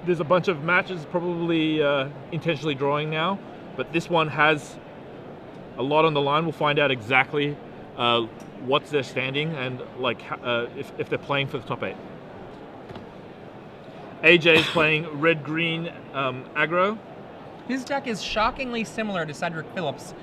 there's a bunch of matches probably intentionally drawing now, but this one has a lot on the line. We'll find out exactly what's their standing and like if they're playing for the top 8. AJ is playing red-green aggro. His deck is shockingly similar to Cedric Phillips.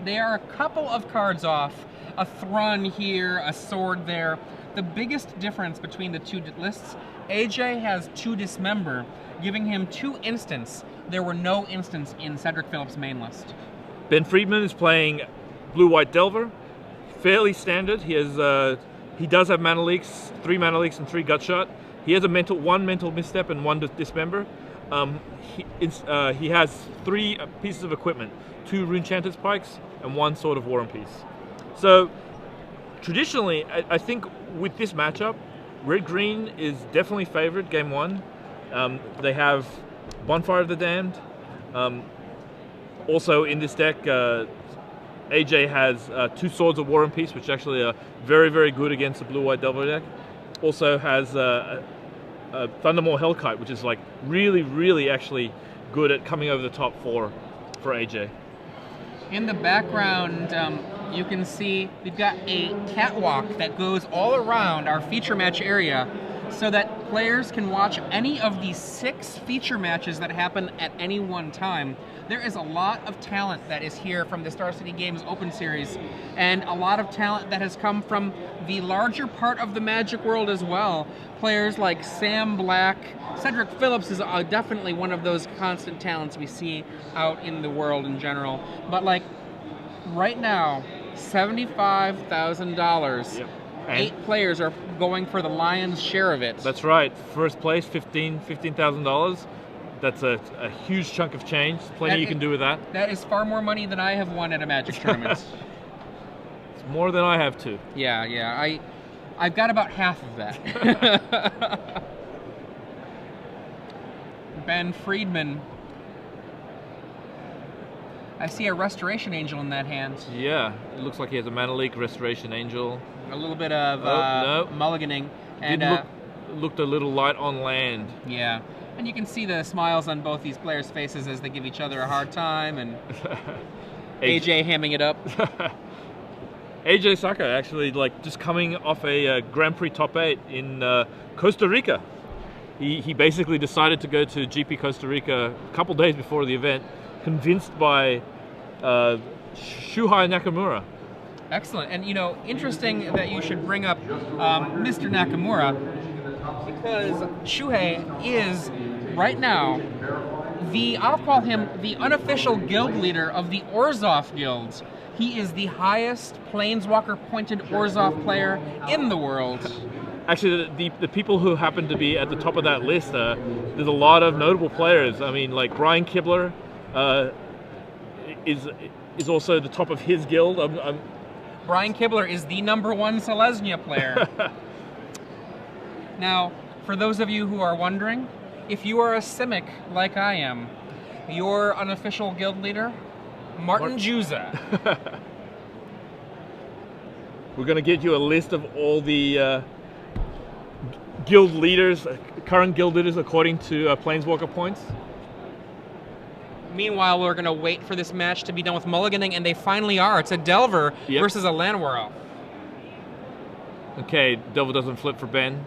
They are a couple of cards off, a Thrun here, a Sword there. The biggest difference between the two lists, AJ has 2 Dismember, giving him 2 instants. There were no instants in Cedric Phillips' main list. Ben Friedman is playing blue-white Delver. Fairly standard. He does have mana leaks, 3 mana leaks and 3 Gutshot. He has 1 mental misstep and 1 Dismember. He has 3 pieces of equipment, 2 Runechanter's Pikes and 1 Sword of War and Peace. So traditionally, I think with this matchup, red-green is definitely favored game 1. They have Bonfire of the Damned. Also in this deck, AJ has 2 Swords of War and Peace, which actually are very, very good against the blue-white Delver deck. Also has Thundermaw Hellkite, which is like really, really actually good at coming over the top for AJ. In the background, you can see we've got a catwalk that goes all around our feature match area so that players can watch any of the 6 feature matches that happen at any one time. There is a lot of talent that is here from the Star City Games Open Series, and a lot of talent that has come from the larger part of the Magic world as well. Players like Sam Black, Cedric Phillips is definitely one of those constant talents we see out in the world in general. But like right now, $75,000. Yep. 8 players are going for the lion's share of it. That's right. First place, $15,000. That's a huge chunk of change. Plenty you can do with that. That is far more money than I have won at a Magic tournament. It's more than I have too. Yeah. I've got about half of that. Ben Friedman. I see a Restoration Angel in that hand. Yeah, it looks like he has a Mana Leak, Restoration Angel. A little bit of mulliganing. And looked a little light on land. Yeah. And you can see the smiles on both these players' faces as they give each other a hard time, and AJ hamming it up. AJ Sacher actually like just coming off a Grand Prix top 8 in Costa Rica. He basically decided to go to GP Costa Rica a couple days before the event, convinced by Shuhei Nakamura. Excellent. And, you know, interesting that you should bring up Mr. Nakamura, because Shuhei is, right now, I'll call him the unofficial guild leader of the Orzhov Guild. He is the highest Planeswalker-pointed Orzhov player in the world. Actually, the people who happen to be at the top of that list, there's a lot of notable players. I mean, like Brian Kibler is also the top of his guild. Brian Kibler is the #1 Selesnya player. Now, for those of you who are wondering, if you are a Simic like I am, your unofficial guild leader, Martin Juza. We're going to get you a list of all the guild leaders, current guild leaders according to Planeswalker points. Meanwhile, we're going to wait for this match to be done with mulliganing, and they finally are. It's a Delver versus a Llanowar Elf. Okay, Delver doesn't flip for Ben.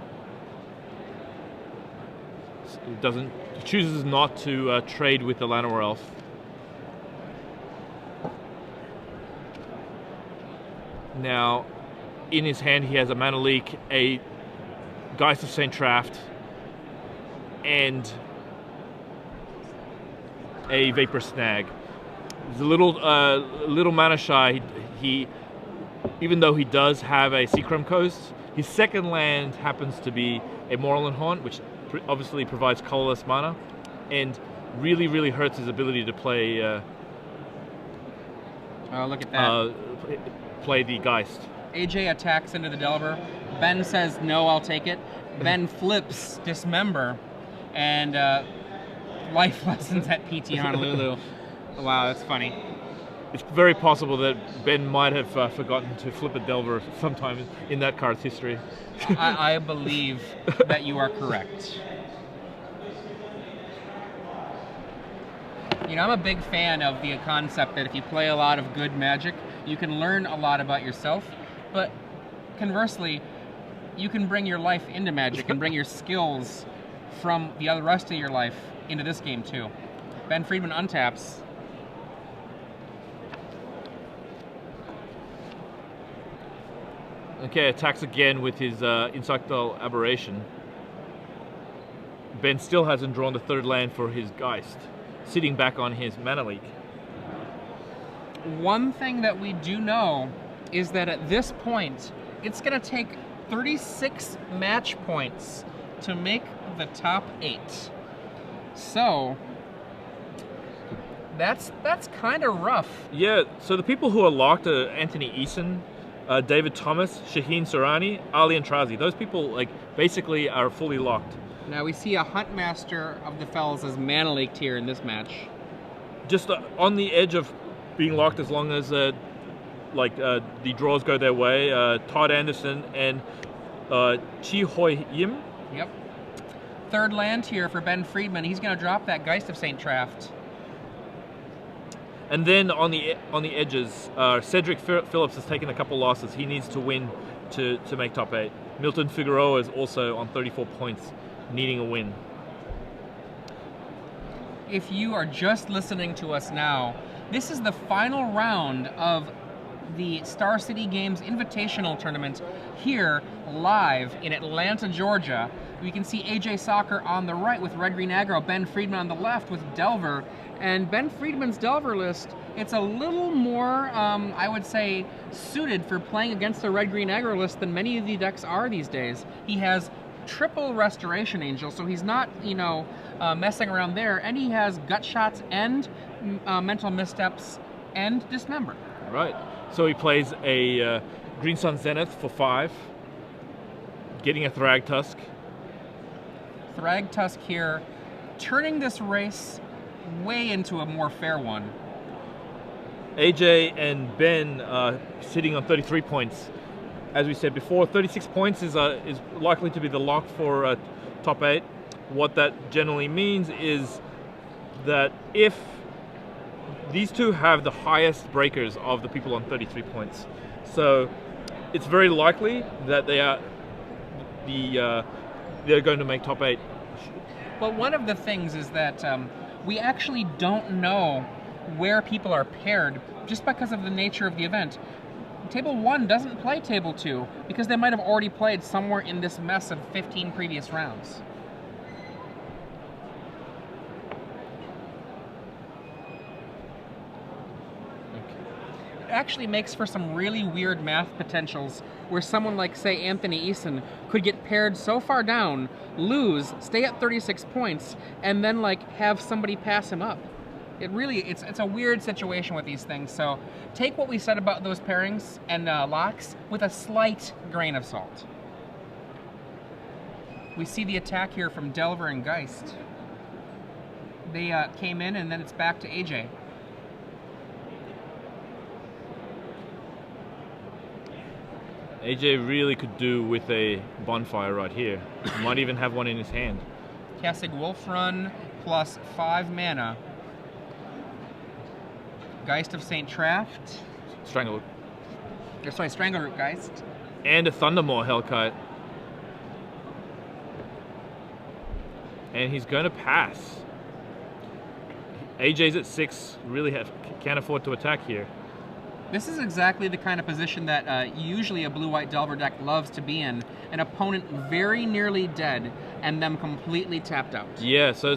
He chooses not to trade with the Llanowar Elf. Now, in his hand, he has a Mana Leak, a Geist of St. Traft, and a Vapor Snag. He's a little mana shy. He even though he does have a Seachrome Coast, his second land happens to be a Moorland Haunt, which obviously provides colorless mana, and really, really hurts his ability to play. Look at that. Play the Geist. AJ attacks into the Delver. Ben says, no, I'll take it. Ben flips Dismember, and life lessons at PT Honolulu. Wow, that's funny. It's very possible that Ben might have forgotten to flip a Delver sometime in that card's history. I believe that you are correct. You know, I'm a big fan of the concept that if you play a lot of good Magic, you can learn a lot about yourself, but conversely, you can bring your life into Magic and bring your skills from the other rest of your life into this game too. Ben Friedman untaps. Okay, attacks again with his Insectile Aberration. Ben still hasn't drawn the third land for his Geist, sitting back on his Mana Leak. One thing that we do know is that at this point, it's going to take 36 match points to make the top 8. So that's kind of rough. Yeah, so the people who are locked are Anthony Eason, David Thomas, Shaheen Surani, Ali Antrazi. Those people like basically are fully locked. Now we see a Huntmaster of the Fells as mana leaked here in this match. Just on the edge of being locked as long as the draws go their way. Todd Anderson and Chi Hoi Yim. Yep. Third land here for Ben Friedman. He's going to drop that Geist of St. Traft. And then on the edges, Cedric Phillips has taken a couple losses. He needs to win to make top 8. Milton Figueroa is also on 34 points, needing a win. If you are just listening to us now, this is the final round of the Star City Games Invitational Tournament here live in Atlanta, Georgia. We can see AJ Sacher on the right with Red Green Aggro, Ben Friedman on the left with Delver. And Ben Friedman's Delver list, it's a little more, I would say, suited for playing against the Red Green Aggro list than many of the decks are these days. He has triple Restoration Angel, so he's not, messing around there. And he has Gut Shots and Mental Missteps and Dismember. Right. So he plays a Green Sun Zenith for 5, getting a Thrag Tusk. Thrag Tusk here, turning this race way into a more fair one. AJ and Ben sitting on 33 points. As we said before, 36 points is likely to be the lock for top 8. What that generally means is that if these two have the highest breakers of the people on 33 points, so it's very likely that they're going to make top 8. Well, one of the things is that we actually don't know where people are paired just because of the nature of the event. Table 1 doesn't play Table 2 because they might have already played somewhere in this mess of 15 previous rounds. It actually makes for some really weird math potentials where someone like, say, Anthony Eason could get paired so far down, lose, stay at 36 points, and then have somebody pass him up. It's a weird situation with these things, so take what we said about those pairings and locks with a slight grain of salt. We see the attack here from Delver and Geist. They came in, and then it's back to AJ. AJ really could do with a bonfire right here. He might even have one in his hand. Casting Wolf Run plus 5 mana. Geist of St. Traft. Strangleroot. Strangleroot Geist. And a Thundermaw Hellkite. And he's going to pass. AJ's at 6, really can't afford to attack here. This is exactly the kind of position that usually a blue-white Delver deck loves to be in. An opponent very nearly dead and them completely tapped out. Yeah, so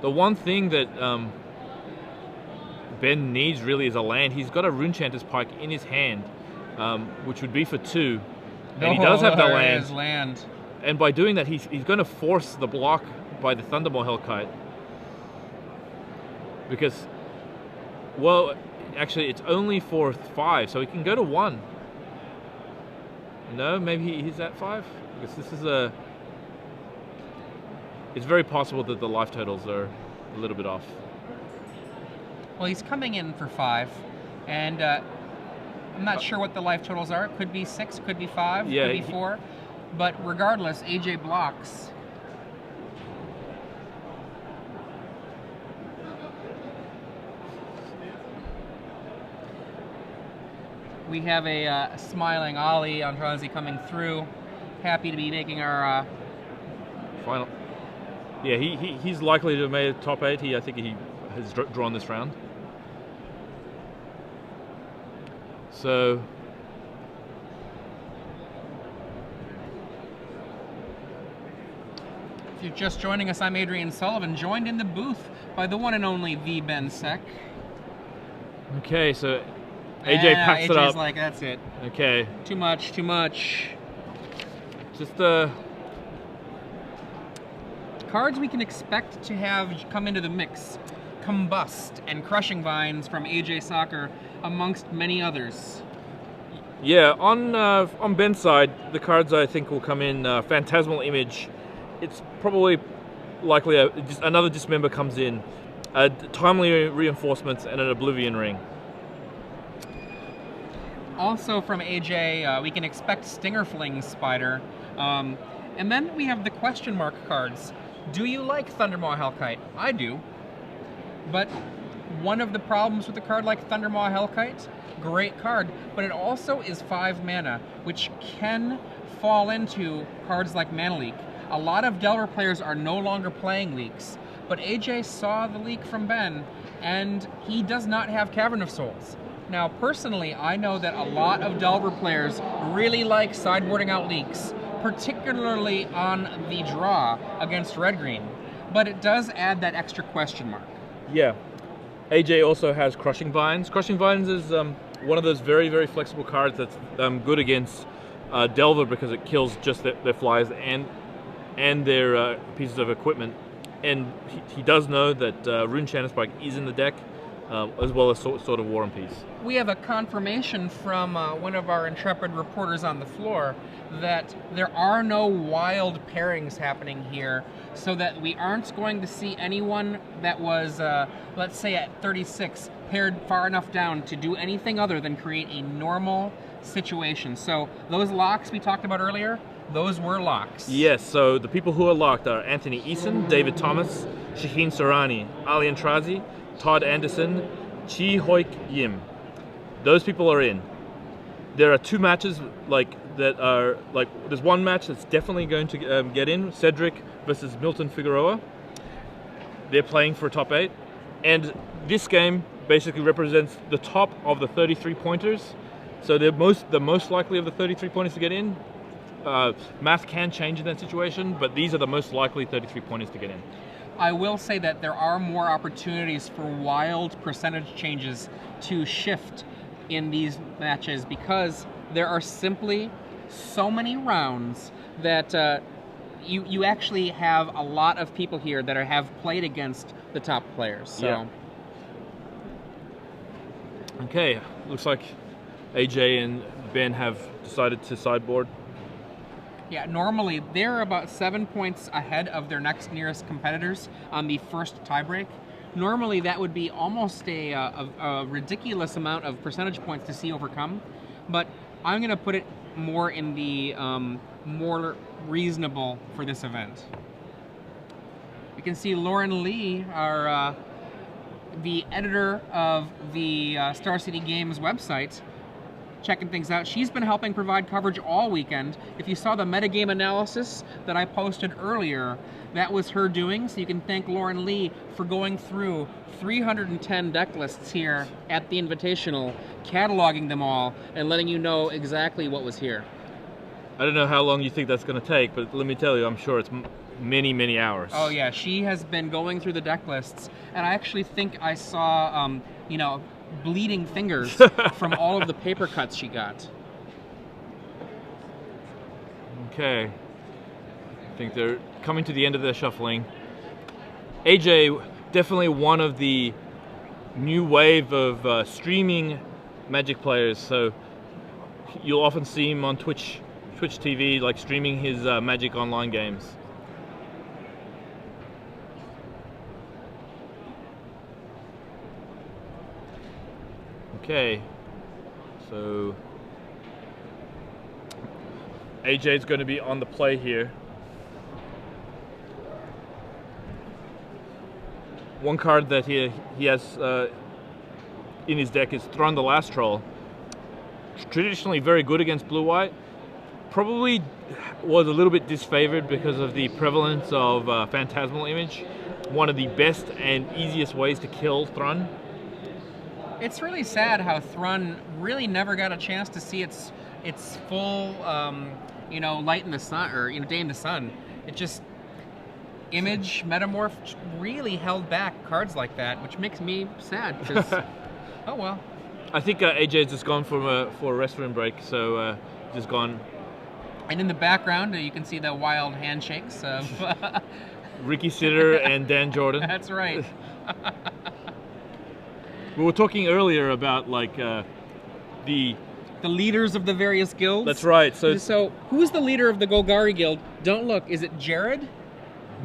the one thing that Ben needs really is a land. He's got a Runechanter's Pike in his hand, which would be for 2. And he does have the land. And by doing that, he's going to force the block by the Thundermaw Hellkite. Because, well, actually, it's only for 5, so he can go to 1. No, maybe he's at 5? Because this is it's very possible that the life totals are a little bit off. Well, he's coming in for 5, and I'm not sure what the life totals are. It could be 6, could be 5, yeah, could be 4. But regardless, AJ blocks. We have a smiling Ollie Andrazi coming through. Happy to be making our final. Yeah, he's likely to have made a top 8. I think he has drawn this round. So if you're just joining us, I'm Adrian Sullivan, joined in the booth by the one and only the Ben Sec. Okay, so AJ packs it up. AJ's like, that's it. Okay. Too much, too much. Just cards we can expect to have come into the mix: Combust and Crushing Vines from AJ Sacher, amongst many others. Yeah, on Ben's side, the cards I think will come in Phantasmal Image. It's probably likely just another Dismember comes in, Timely Reinforcements, and an Oblivion Ring. Also from AJ, we can expect Stinger Fling Spider. And then we have the question mark cards. Do you like Thundermaw Hellkite? I do. But one of the problems with a card like Thundermaw Hellkite, great card, but it also is 5 mana, which can fall into cards like Mana Leak. A lot of Delver players are no longer playing leaks, but AJ saw the leak from Ben, and he does not have Cavern of Souls. Now, personally, I know that a lot of Delver players really like sideboarding out leaks, particularly on the draw against red-green, but it does add that extra question mark. Yeah. AJ also has Crushing Vines. Crushing Vines is one of those very, very flexible cards that's good against Delver because it kills just their flyers and their pieces of equipment. And he does know that Rune Spike is in the deck, as well as Sword of War and Peace. We have a confirmation from one of our intrepid reporters on the floor that there are no wild pairings happening here, so that we aren't going to see anyone that was, let's say at 36, paired far enough down to do anything other than create a normal situation. So those locks we talked about earlier, those were locks. Yes, so the people who are locked are Anthony Eason, David Thomas, Shaheen Sarani, Ali Antrazi, Todd Anderson, Chi Hoik Yim. Those people are in. There are 2 matches there's one match that's definitely going to get in, Cedric versus Milton Figueroa. They're playing for a top 8. And this game basically represents the top of the 33 pointers. So the most likely of the 33 pointers to get in. Math can change in that situation, but these are the most likely 33 pointers to get in. I will say that there are more opportunities for wild percentage changes to shift in these matches because there are simply so many rounds that you actually have a lot of people here that have played against the top players. So. Yeah. Okay, looks like AJ and Ben have decided to sideboard. Yeah, normally they're about 7 points ahead of their next nearest competitors on the first tiebreak. Normally that would be almost a ridiculous amount of percentage points to see overcome, but I'm going to put it more in the more reasonable for this event. We can see Lauren Lee, the editor of the Star City Games website, checking things out. She's been helping provide coverage all weekend. If you saw the metagame analysis that I posted earlier, that was her doing, so you can thank Lauren Lee for going through 310 deck lists here at the Invitational, cataloging them all, and letting you know exactly what was here. I don't know how long you think that's going to take, but let me tell you, I'm sure it's many, many hours. Oh yeah, she has been going through the deck lists, and I actually think I saw, bleeding fingers from all of the paper cuts she got. Okay. I think they're coming to the end of their shuffling. AJ, definitely one of the new wave of streaming Magic players, so you'll often see him on Twitch TV, like streaming his Magic Online games. Okay, so AJ's going to be on the play here. One card that he has in his deck is Thron the Last Troll. traditionally very good against blue-white, probably was a little bit disfavored because of the prevalence of Phantasmal Image, one of the best and easiest ways to kill Thrun. It's really sad how Thrun really never got a chance to see its full, you know, light in the sun, or, you know, day in the sun. It just, Image, Metamorph really held back cards like that, which makes me sad, because, oh well. I think AJ's just gone for a restroom break, so just gone. And in the background, you can see the wild handshakes of Ricky Sitter and Dan Jordan. That's right. We were talking earlier about like the leaders of the various guilds. That's right. So who's the leader of the Golgari Guild? Don't look. Is it Jared?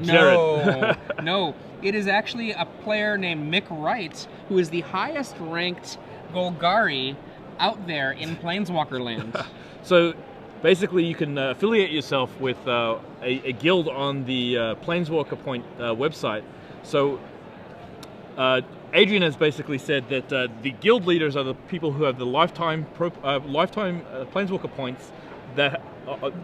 Jared. No, no. It is actually a player named Mick Wright, who is the highest ranked Golgari out there in Planeswalker land. So basically, you can affiliate yourself with a guild on the Planeswalker Point website. So Adrian has basically said that the guild leaders are the people who have the lifetime Planeswalker points that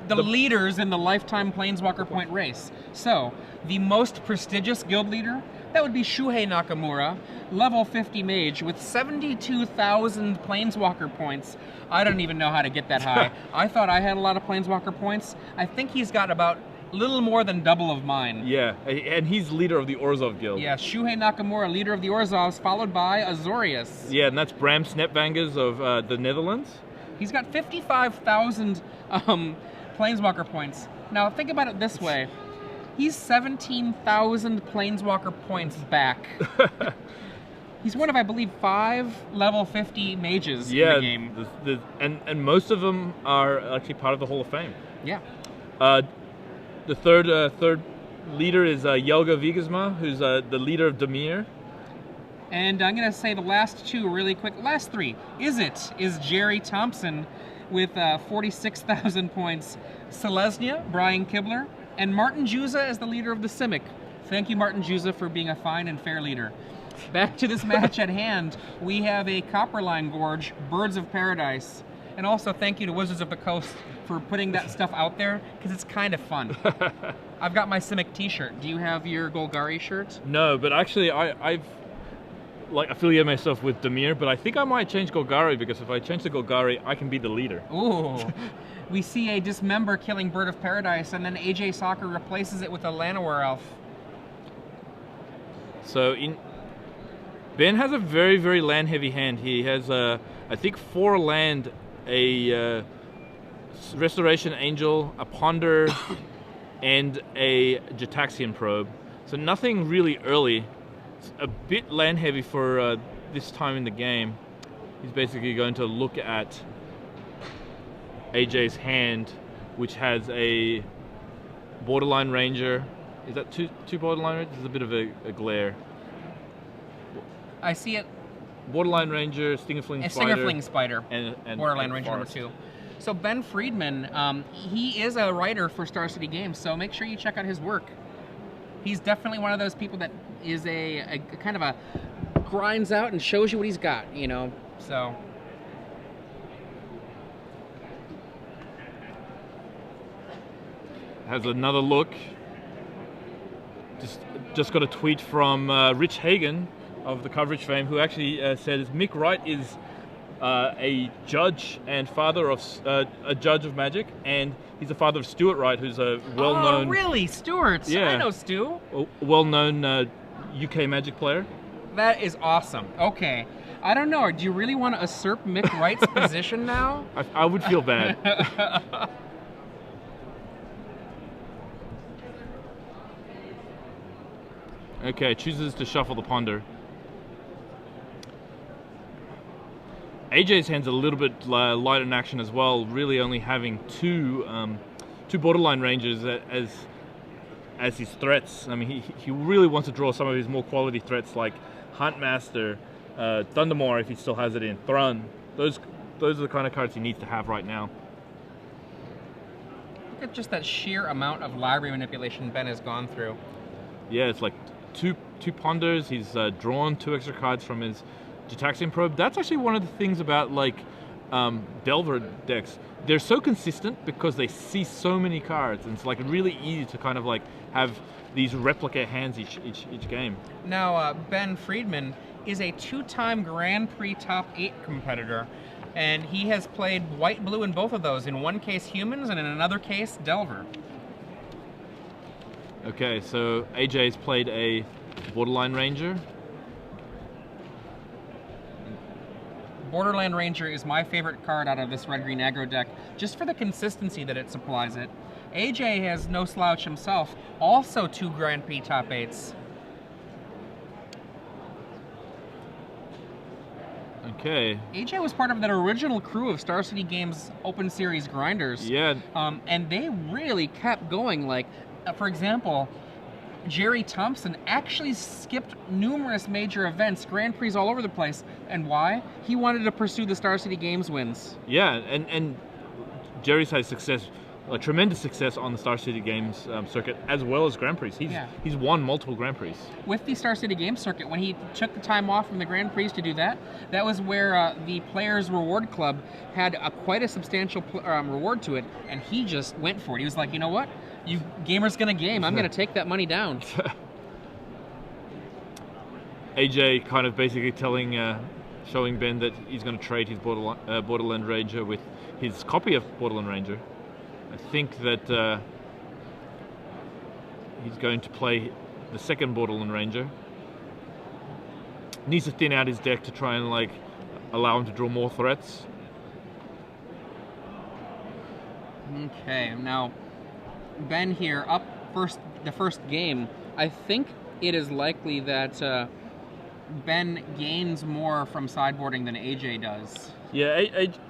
the leaders in the lifetime Planeswalker Point race. So the most prestigious guild leader, that would be Shuhei Nakamura, level 50 mage with 72,000 Planeswalker points. I don't even know how to get that high. I thought I had a lot of Planeswalker points. I think he's got about little more than double of mine. Yeah, and he's leader of the Orzhov Guild. Yeah, Shuhei Nakamura, leader of the Orzhovs, followed by Azorius. Yeah, and that's Bram Snapvangers of the Netherlands. He's got 55,000 Planeswalker points. Now, think about it this way. He's 17,000 Planeswalker points back. He's one of, I believe, 5 level 50 mages in the game. And most of them are actually part of the Hall of Fame. Yeah. The third leader is Yelga Vigasma, who's the leader of Dimir. And I'm going to say the last two really quick. Last three. Is Jerry Thompson with 46,000 points. Selesnya, Brian Kibler, and Martin Juza as the leader of the Simic. Thank you, Martin Juza, for being a fine and fair leader. Back to this match at hand, we have a Copperline Gorge, Birds of Paradise. And also thank you to Wizards of the Coast for putting that stuff out there, because it's kind of fun. I've got my Simic t-shirt. Do you have your Golgari shirt? No, but actually I've like affiliated myself with Dimir, but I think I might change Golgari, because if I change to Golgari, I can be the leader. Ooh. We see a Dismember killing Bird of Paradise, and then AJ Sacher replaces it with a Llanowar Elf. So Ben has a very, very land-heavy hand. He has, I think, 4 land, a Restoration Angel, a Ponder, and a Jataxian Probe. So nothing really early. It's a bit land-heavy for this time in the game. He's basically going to look at AJ's hand, which has a Borderline Ranger. Is that two Borderline Rangers? There's a bit of a glare. I see it. Borderline Ranger, Stingerfling Spider. Stingerfling Spider. And Borderline Ranger number 2. So Ben Friedman, he is a writer for Star City Games, so make sure you check out his work. He's definitely one of those people that is a kind of a grinds out and shows you what he's got, you know. So has another look. Just got a tweet from Rich Hagen of the coverage fame, who actually says Mick Wright is a judge and father of a judge of Magic, and he's the father of Stuart Wright, who's a well-known. Oh, really, Stuart? Yeah, I know Stu. Well-known UK Magic player. That is awesome. Okay, I don't know. Do you really want to usurp Mick Wright's position now? I would feel bad. Okay, chooses to shuffle the Ponder. AJ's hand's a little bit light in action as well, really only having two Borderline Rangers as his threats. I mean, he really wants to draw some of his more quality threats like Huntmaster, Thundermaw if he still has it in, Thrun. Those are the kind of cards he needs to have right now. Look at just that sheer amount of library manipulation Ben has gone through. Yeah, it's like two Ponders. He's drawn 2 extra cards from his Jataxian Probe. That's actually one of the things about like Delver decks, they're so consistent because they see so many cards, and it's like really easy to kind of like have these replica hands each game. Now, Ben Friedman is a 2-time Grand Prix top 8 competitor, and he has played white-blue in both of those. In one case, humans, and in another case, Delver. Okay, so AJ's played a Borderline Ranger. Borderland Ranger is my favorite card out of this red-green aggro deck, just for the consistency that it supplies it. AJ has no slouch himself, also 2 Grand Prix top 8s. Okay. AJ was part of that original crew of Star City Games Open Series grinders. Yeah. And they really kept going. Like, for example, Jerry Thompson actually skipped numerous major events, Grand Prix all over the place. And why? He wanted to pursue the Star City Games wins. Yeah, and Jerry's had success, tremendous success on the Star City Games circuit, as well as Grand Prix. He's won multiple Grand Prix. With the Star City Games circuit, when he took the time off from the Grand Prix to do that, that was where the Players Reward Club had quite a substantial reward to it, and he just went for it. He was like, you know what? You gamer's gonna game. I'm gonna take that money down. AJ kind of basically showing Ben that he's going to trade his Borderland Ranger with his copy of Borderland Ranger. I think that he's going to play the second Borderland Ranger. Needs to thin out his deck to try and like allow him to draw more threats. Okay, now Ben here up first. The first game, I think it is likely that Ben gains more from sideboarding than AJ does. Yeah,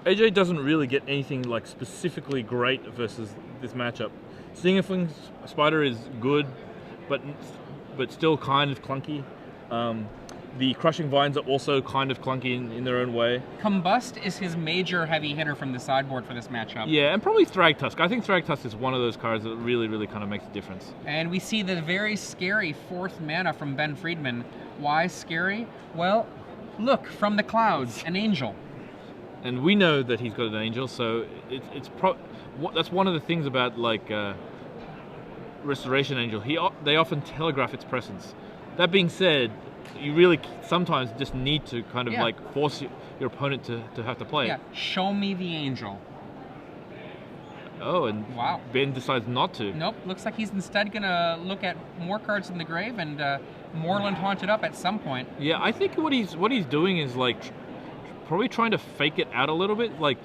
AJ doesn't really get anything like specifically great versus this matchup. Stinger Fling Spider is good, but still kind of clunky. The Crushing Vines are also kind of clunky in their own way. Combust is his major heavy hitter from the sideboard for this matchup. Yeah, and probably Thragtusk. I think Thragtusk is one of those cards that really, really kind of makes a difference. And we see the very scary 4th mana from Ben Friedman. Why scary? Well, look, from the clouds, an angel. And we know that he's got an angel, so that's one of the things about like Restoration Angel. They often telegraph its presence. That being said, you really sometimes just need to kind of like force your opponent to have to play. Yeah, show me the angel. Oh, and wow. Ben decides not to. Nope, looks like he's instead gonna look at more cards in the grave and Moorland Haunted up at some point. Yeah, I think what he's doing is like probably trying to fake it out a little bit. Like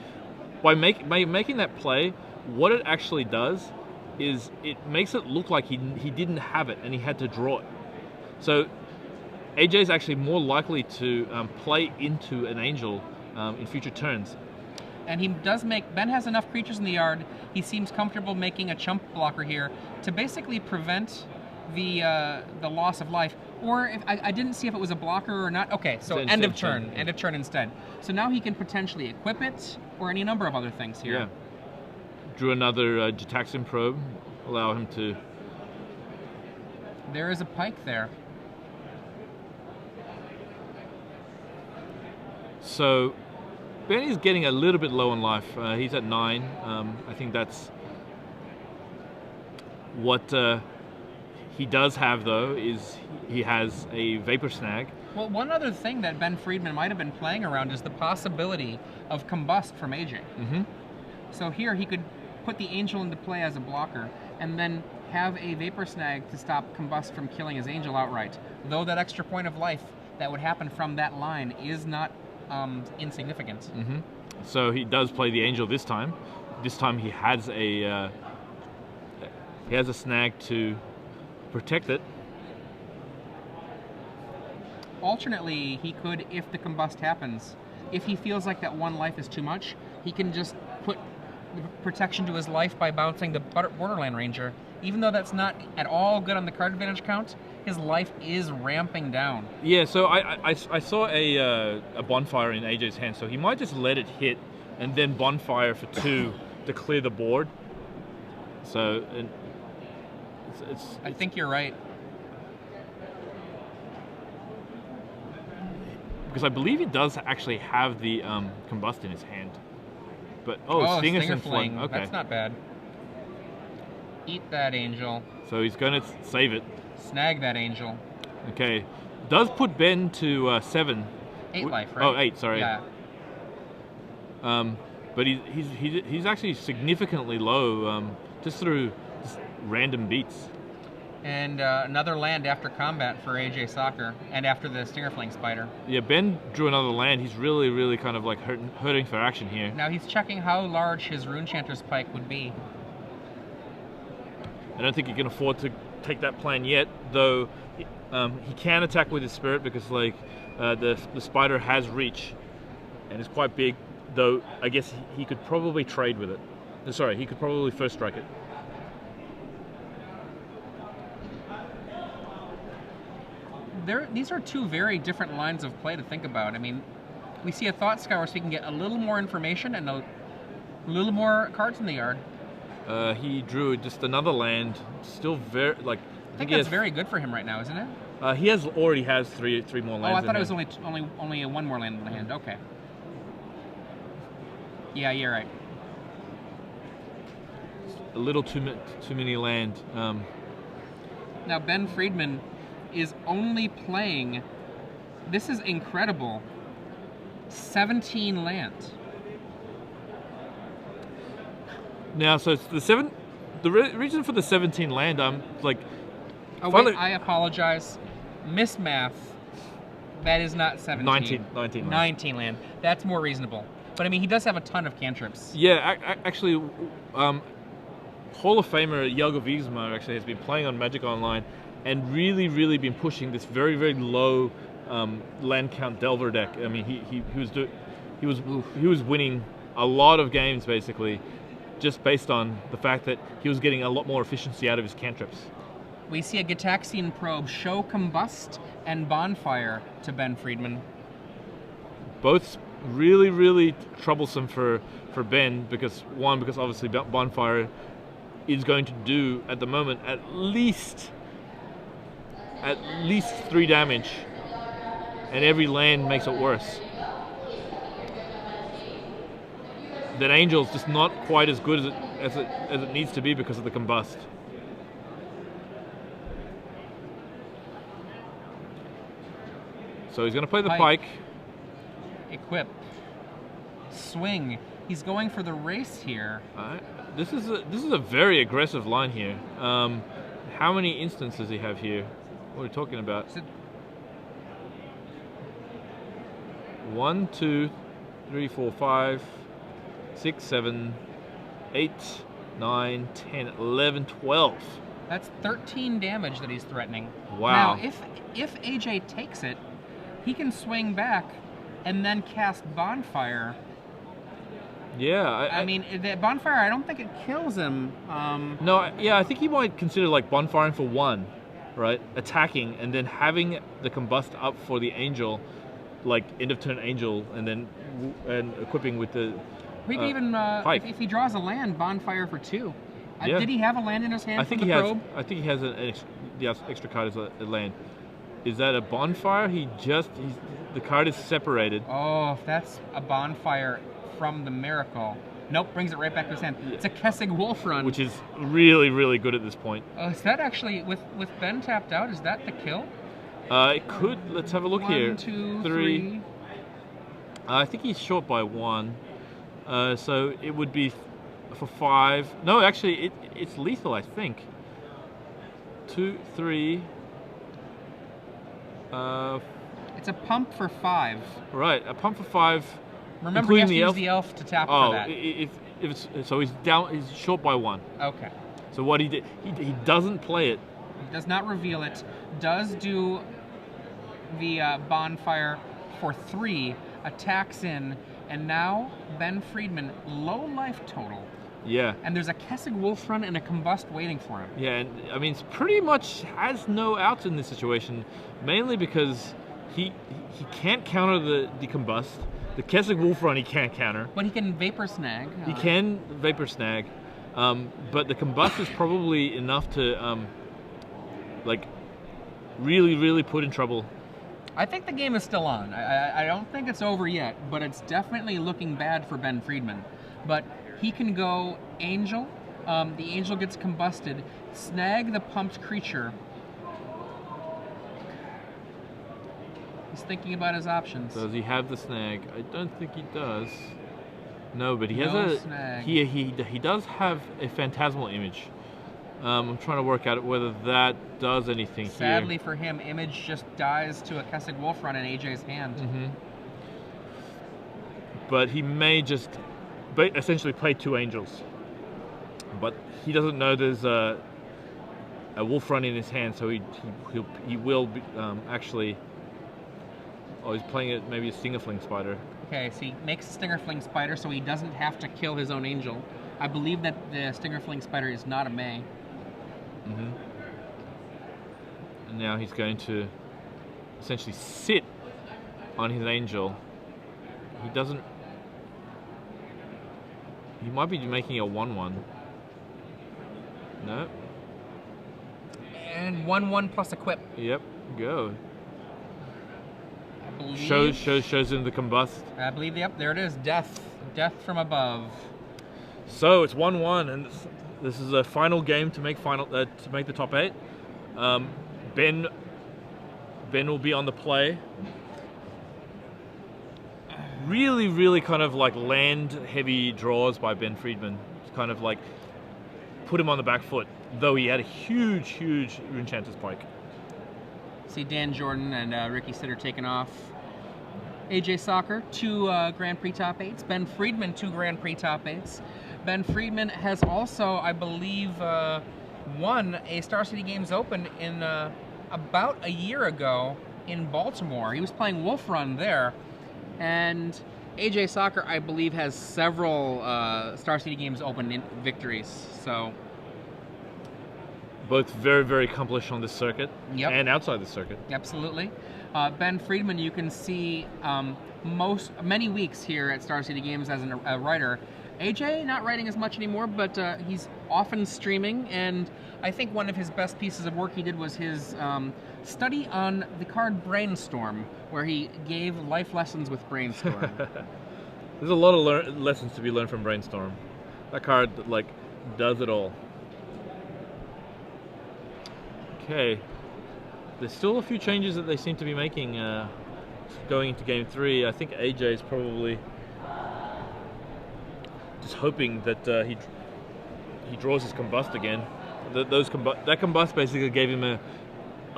by making that play, what it actually does is it makes it look like he didn't have it and he had to draw it. So AJ is actually more likely to play into an angel in future turns. And he does Ben has enough creatures in the yard. He seems comfortable making a chump blocker here to basically prevent the loss of life. Or if I didn't see if it was a blocker or not. Okay, so end of turn instead. So now he can potentially equip it or any number of other things here. Yeah. Drew another Jataxian Probe, allow him to. There is a pike there. So Benny's getting a little bit low on life. He's at 9. I think that's what he does have, though, is he has a Vapor Snag. Well, one other thing that Ben Friedman might have been playing around is the possibility of Combust from AJ. Mm-hmm. So here he could put the Angel into play as a blocker and then have a Vapor Snag to stop Combust from killing his Angel outright. Though that extra point of life that would happen from that line is not insignificant. Mm-hmm. So he does play the Angel this time. This time he has a snag to protect it. Alternately, he could, if the Combust happens, if he feels like that one life is too much, he can just put protection to his life by bouncing the Borderland Ranger. Even though that's not at all good on the card advantage count, his life is ramping down. Yeah, so I saw a Bonfire in AJ's hand, so he might just let it hit and then Bonfire for 2 to clear the board. So I think you're right. Because I believe he does actually have the Combust in his hand. but Stinger Stinger Fling. Okay. That's not bad. Eat that angel. So he's going to save it. Snag that angel. Okay. Does put Ben to 7. 8 life, right? Oh, 8, sorry. Yeah. But he's actually significantly low, just through just random beats. And another land after combat for AJ Sacher, and after the Stinger Fling Spider. Yeah, Ben drew another land. He's really, really kind of like hurting for action here. Now he's checking how large his Runechanter's Pike would be. I don't think he can afford to take that plan yet, though. He can attack with his Spirit because like the Spider has reach, and it's quite big. Though I guess he could probably trade with it. Sorry, he could probably first strike it. These are two very different lines of play to think about. I mean, we see a Thought Scour so we can get a little more information and a little more cards in the yard. He drew just another land. Still very like. I think that's very good for him right now, isn't it? He already has three more lands. Oh, I thought it was only one more land in the hand. Okay. Yeah, you're right. A little too many land. Now Ben Friedman is only playing. This is incredible. 17 lands. Now, so it's the reason for the 17 land. I'm like. Oh wait, I apologize. Mismath. That is not 17. 19 land. That's more reasonable. But I mean, he does have a ton of cantrips. Yeah, actually, Hall of Famer Jelgo Wiesma actually has been playing on Magic Online and really, really been pushing this very, very low land count Delver deck. I mean, he was winning a lot of games basically, just based on the fact that he was getting a lot more efficiency out of his cantrips. We see a Gitaxian Probe show Combust and Bonfire to Ben Friedman. Both really, really troublesome for Ben because obviously Bonfire is going to do at the moment at least 3 damage, and every land makes it worse. That Angel's just not quite as good as it needs to be because of the Combust. So he's going to play the Pike. Equip. Swing. He's going for the race here. This is a very aggressive line here. How many instances does he have here? What are we talking about? 1, 2, 3, 4, 5, 6, 7, 8, 9, 10, 11, 12. That's 13 damage that he's threatening. Wow. Now, if AJ takes it, he can swing back and then cast Bonfire. Yeah, I mean, the Bonfire, I don't think it kills him. No, yeah, I think he might consider like Bonfiring for 1, right? Attacking and then having the Combust up for the Angel, like end of turn Angel, and equipping with the We can even, Pike. if he draws a land, Bonfire for 2. Yeah. Did he have a land in his hand? I think he has. I think he has an extra card as a land. Is that a Bonfire? The card is separated. Oh, if that's a Bonfire from the Miracle. Nope, brings it right back to his hand. It's a Kessig Wolf Run. Which is really, really good at this point. Is that actually, with Ben tapped out, is that the kill? It could. Let's have a look here. 1, 2, 3. I think he's short by 1. So it would be for 5. No, actually, it's lethal, I think. 2, 3. It's a pump for 5. Right, a pump for 5. Remember, he has to use the elf to tap for that. So he's down. He's short by 1. Okay. So what he did, he doesn't play it. He does not reveal it. Does do the Bonfire for 3. Attacks in, and now Ben Friedman low life total. Yeah. And there's a Kessig Wolf Run and a Combust waiting for him. Yeah, and I mean, it's pretty much has no outs in this situation, mainly because he can't counter the Combust. The Kessig Wolf Run he can't counter. But he can Vapor Snag. He can Vapor Snag, but the Combust is probably enough to like really, really put in trouble. I think the game is still on. I don't think it's over yet, but it's definitely looking bad for Ben Friedman. but he can go Angel. The Angel gets combusted. Snag the pumped creature. He's thinking about his options. Does he have the snag? I don't think he does. No, but he has No a snag. he does have a phantasmal image. I'm trying to work out whether that does anything Sadly here. for him, Image just dies to a Kessig Wolf Run in AJ's hand. But he may just essentially play 2 Angels. But he doesn't know there's a Wolf Run in his hand, so he will be, actually. Oh, he's playing it maybe a Stingerfling Spider. Okay, so he makes a Stingerfling Spider so he doesn't have to kill his own Angel. I believe that the Stingerfling Spider is not a May. And now he's going to essentially sit on his Angel. He doesn't. He might be making a 1/1. No. And 1/1 plus equip. Yep. Go. I believe. Shows him the combust. I believe. Yep. There it is. Death. Death from above. So it's 1/1, and this is a final game to make the top 8. Ben will be on the play. Really kind of like land heavy draws by Ben Friedman. It's kind of like put him on the back foot, though he had a huge Runechanter's Pike. See Dan Jordan and Ricky Sitter taking off. AJ Sacher, 2 Grand Prix top 8s. Ben Friedman, 2 Grand Prix top 8s. Ben Friedman has also, I believe, won a Star City Games Open in about a year ago in Baltimore. He was playing Wolf Run there. And AJ Sacher, I believe, has several Star City Games Open victories. So both very accomplished on this circuit. Yep. And outside the circuit. Absolutely. Ben Friedman, you can see many weeks here at Star City Games as a writer. AJ not writing as much anymore, but he's often streaming, and I think one of his best pieces of work he did was his study on the card Brainstorm, where he gave life lessons with Brainstorm. There's a lot of lessons to be learned from Brainstorm. That card, like, does it all. Okay. There's still a few changes that they seem to be making going into Game 3. I think AJ is probably just hoping that he draws his Combust again. That Combust basically gave him a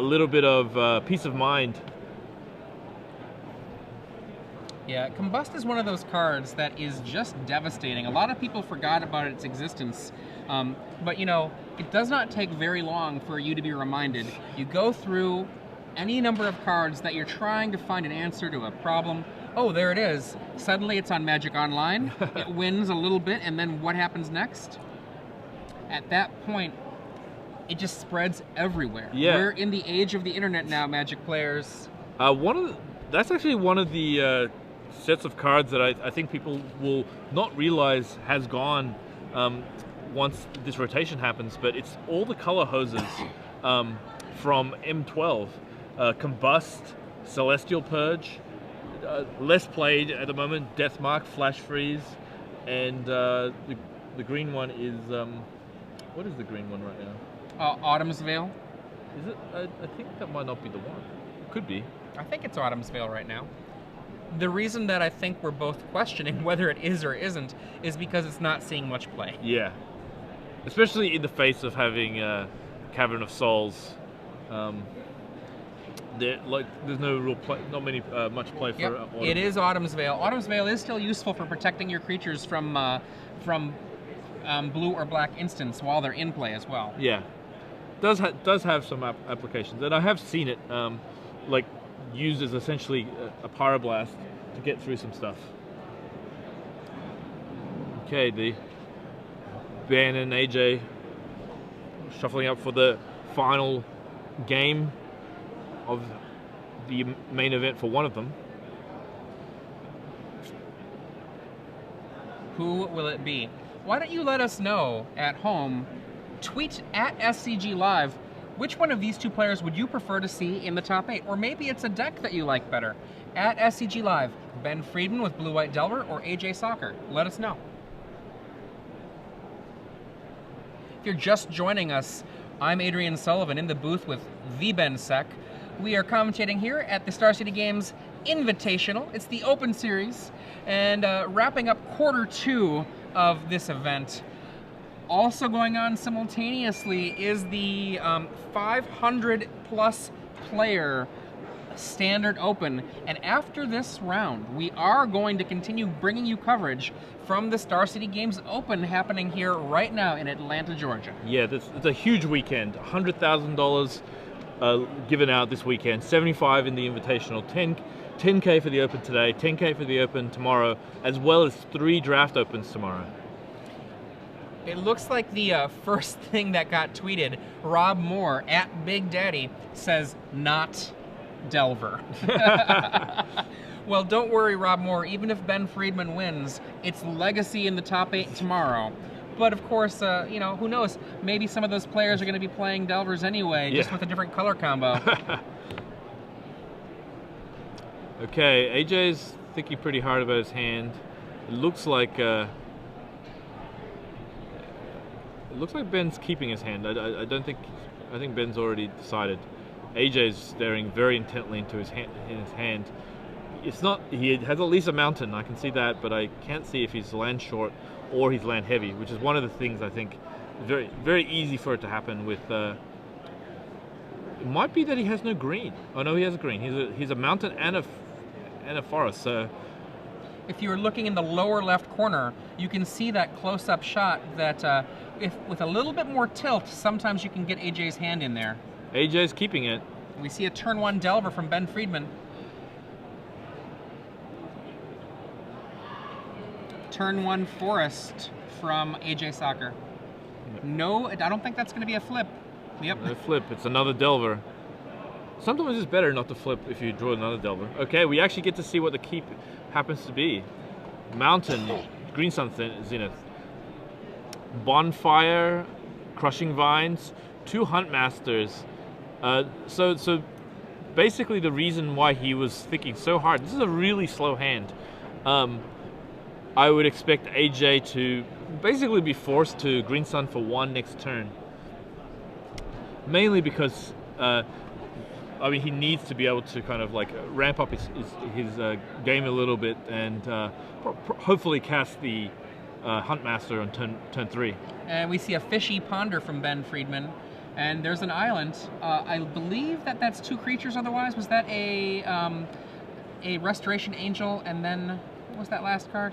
little bit of peace of mind. Yeah, Combust is one of those cards that is just devastating. A lot of people forgot about its existence, but you know, it does not take very long for you to be reminded. You go through any number of cards that you're trying to find an answer to a problem. Oh, there it is. Suddenly it's on Magic Online. It wins a little bit, and then what happens next? At that point, it just spreads everywhere. Yeah. We're in the age of the internet now, Magic players. That's actually one of the sets of cards that I think people will not realize has gone once this rotation happens, but it's all the color hoses from M12. Combust, Celestial Purge, less played at the moment, Deathmark, Flash Freeze, and the green one is, what is the green one right now? Autumn's Veil. Is it? I think that might not be the one. Could be. I think it's Autumn's Veil right now. The reason that I think we're both questioning whether it is or isn't is because it's not seeing much play. Yeah. Especially in the face of having Cavern of Souls. There's no real play, not many much play for. Yep. It is Autumn's Veil. Autumn's Veil is still useful for protecting your creatures from blue or black instants while they're in play as well. Yeah, does have some applications, and I have seen it like used as essentially a pyroblast to get through some stuff. Okay, the Ben and AJ shuffling up for the final game of the main event for one of them. Who will it be? Why don't you let us know at home, tweet at SCG Live, which one of these two players would you prefer to see in the top 8? Or maybe it's a deck that you like better. At SCG Live, Ben Friedman with Blue White Delver or AJ Sacher. Let us know. If you're just joining us, I'm Adrian Sullivan in the booth with the Ben Sec. We are commentating here at the Star City Games Invitational. It's the Open Series, and wrapping up quarter 2 of this event. Also going on simultaneously is the 500 plus player Standard Open, and after this round we are going to continue bringing you coverage from the Star City Games Open happening here right now in Atlanta, Georgia. Yeah, it's a huge weekend. $100,000 given out this weekend, 75 in the Invitational, 10K for the Open today, 10K for the Open tomorrow, as well as 3 draft opens tomorrow. It looks like the first thing that got tweeted, Rob Moore at Big Daddy says, not Delver. Well, don't worry, Rob Moore. Even if Ben Friedman wins, it's legacy in the top 8 tomorrow. But of course, you know, who knows? Maybe some of those players are going to be playing Delvers anyway, just with a different color combo. Okay, AJ's thinking pretty hard about his hand. It looks like Ben's keeping his hand. I think Ben's already decided. AJ's staring very intently into his hand. It's not. He has at least a mountain. I can see that, but I can't see if he's land short or he's land heavy, which is one of the things I think very very easy for it to happen with. It might be that he has no green. Oh no, he has a green. He's a mountain and a forest. So if you were looking in the lower left corner, you can see that close-up shot. That if with a little bit more tilt, sometimes you can get AJ's hand in there. AJ's keeping it. We see a turn 1 Delver from Ben Friedman. Turn 1 Forest from AJ Sacher. No, I don't think that's going to be a flip. Yep. A flip. It's another Delver. Sometimes it's better not to flip if you draw another Delver. Okay, we actually get to see what the keep happens to be. Mountain, Green Sun Zenith. Bonfire, Crushing Vines, 2 Huntmasters. So basically the reason why he was thinking so hard, this is a really slow hand. I would expect AJ to basically be forced to Green Sun for 1 next turn. Mainly because, I mean, he needs to be able to kind of like ramp up his game a little bit and hopefully cast the Huntmaster on turn 3. And we see a Fishy Ponder from Ben Friedman. And there's an island. I believe that's 2 creatures otherwise. Was that a Restoration Angel, and then what was that last card?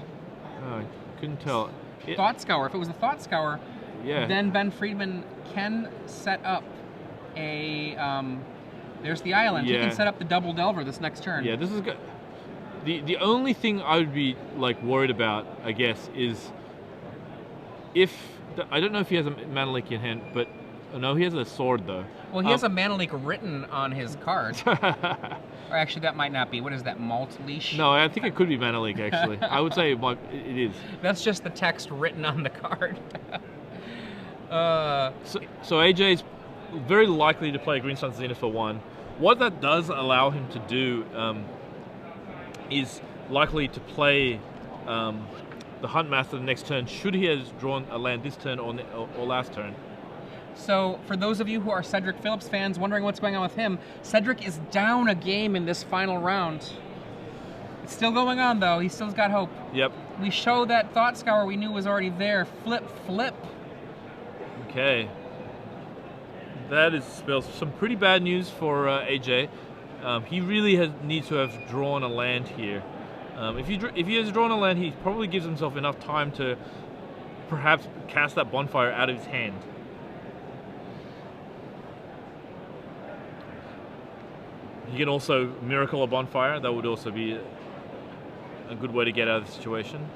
I couldn't tell. Thought Scour. If it was a Thought Scour, yeah, then Ben Friedman can set up a... there's the island. Yeah. He can set up the double Delver this next turn. Yeah, this is good. The only thing I would be like worried about, I guess, is if... I don't know if he has a Mana Leak in hand, but... No, he has a sword, though. Well, he has a Mana Leak written on his card. Or actually, that might not be. What is that, Malt Leash? No, I think it could be Mana Leak, actually. I would say it is. That's just the text written on the card. So AJ's very likely to play Green Sun Zenith for 1. What that does allow him to do is likely to play the Huntmaster the next turn, should he has drawn a land this turn or last turn. So, for those of you who are Cedric Phillips fans wondering what's going on with him, Cedric is down a game in this final round. It's still going on, though. He still's got hope. Yep. We show that Thought Scour we knew was already there. Flip, flip. Okay. That is spells some pretty bad news for AJ. He really needs to have drawn a land here. If he has drawn a land, he probably gives himself enough time to perhaps cast that Bonfire out of his hand. He can also Miracle a Bonfire. That would also be a good way to get out of the situation.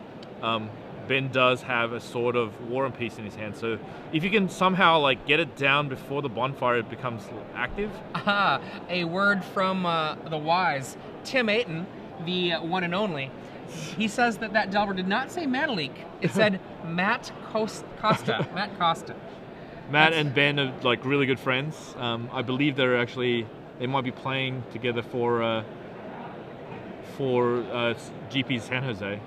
Ben does have a Sword of War and Peace in his hand, so if you can somehow like get it down before the Bonfire becomes active. Aha! A word from the wise Tim Ayton, the one and only. He says that Delver did not say Mana Leak. It said Matt Costa. Matt Costa. Matt and Ben are like really good friends. I believe they might be playing together for GP San Jose.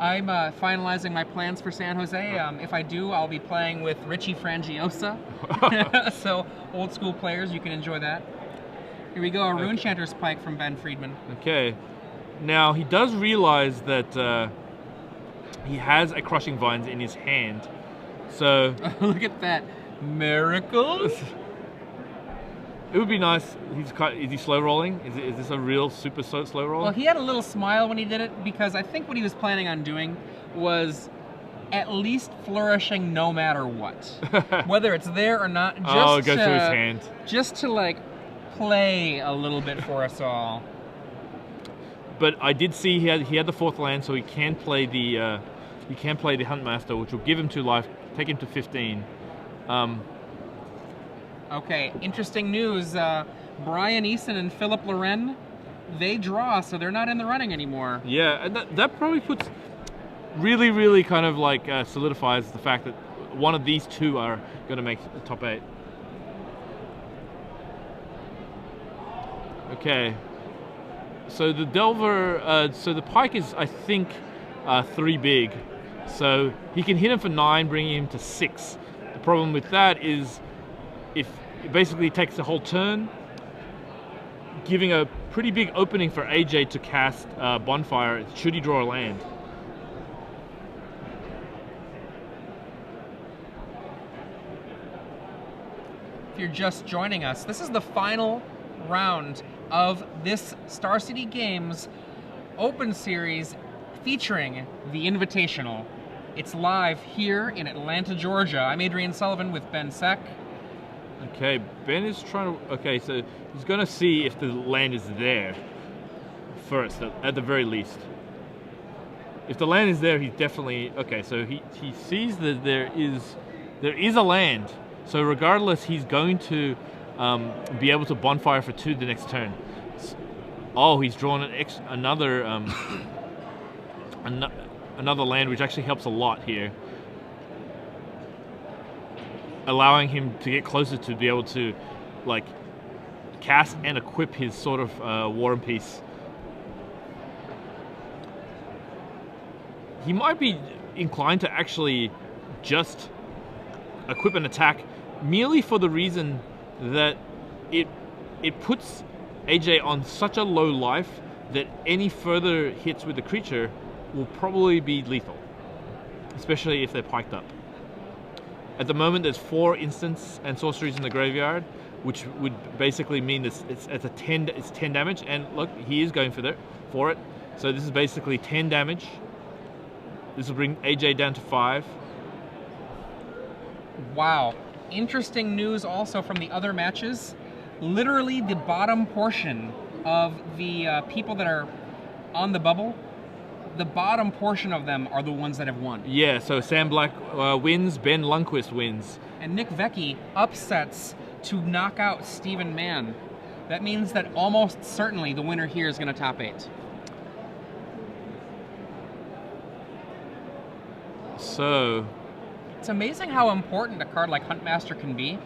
I'm finalizing my plans for San Jose. If I do, I'll be playing with Richie Frangiosa. So, old school players, you can enjoy that. Here we go, a Rune Chanter's Pike from Ben Friedman. Okay. Now, he does realize that he has a Crushing Vines in his hand. So... Look at that. Miracles? It would be nice. Is he slow rolling? Is this a real super slow roll? Well, he had a little smile when he did it, because I think what he was planning on doing was at least flourishing no matter what. Whether it's there or not, just it goes to his hand. Just to, like, play a little bit for us all. But I did see he had the 4th land, so he can play the Huntmaster, which will give him 2 life, take him to 15. Okay, interesting news. Brian Eason and Philip Loren, they draw, so they're not in the running anymore. Yeah, and that probably puts really kind of like solidifies the fact that one of these two are going to make the top 8. Okay. So the Delver, so the Pike is, I think, 3 big. So he can hit him for 9, bringing him to 6. The problem with that is if it basically takes the whole turn, giving a pretty big opening for AJ to cast Bonfire should he draw a land. If you're just joining us, this is the final round of this Star City Games Open Series featuring the Invitational. It's live here in Atlanta, Georgia. I'm Adrian Sullivan with Ben Seck. Okay, Ben is trying to... Okay, so he's going to see if the land is there first, at the very least. If the land is there, he's definitely... Okay, so he sees that there is a land. So regardless, he's going to be able to Bonfire for 2 the next turn. Oh, he's drawn another another land, which actually helps a lot here, allowing him to get closer to be able to, like, cast and equip his sort of War and Peace. He might be inclined to actually just equip an attack merely for the reason that it puts AJ on such a low life that any further hits with the creature will probably be lethal, especially if they're piked up. At the moment, there's 4 instants and sorceries in the graveyard, which would basically mean it's 10 damage. And look, he is going for it. So this is basically 10 damage. This will bring AJ down to 5. Wow. Interesting news also from the other matches. Literally the bottom portion of the people that are on the bubble, the bottom portion of them are the ones that have won. Yeah, so Sam Black wins, Ben Lundquist wins. And Nick Vecchi upsets to knock out Stephen Mann. That means that almost certainly the winner here is going to top 8. So... It's amazing how important a card like Huntmaster can be.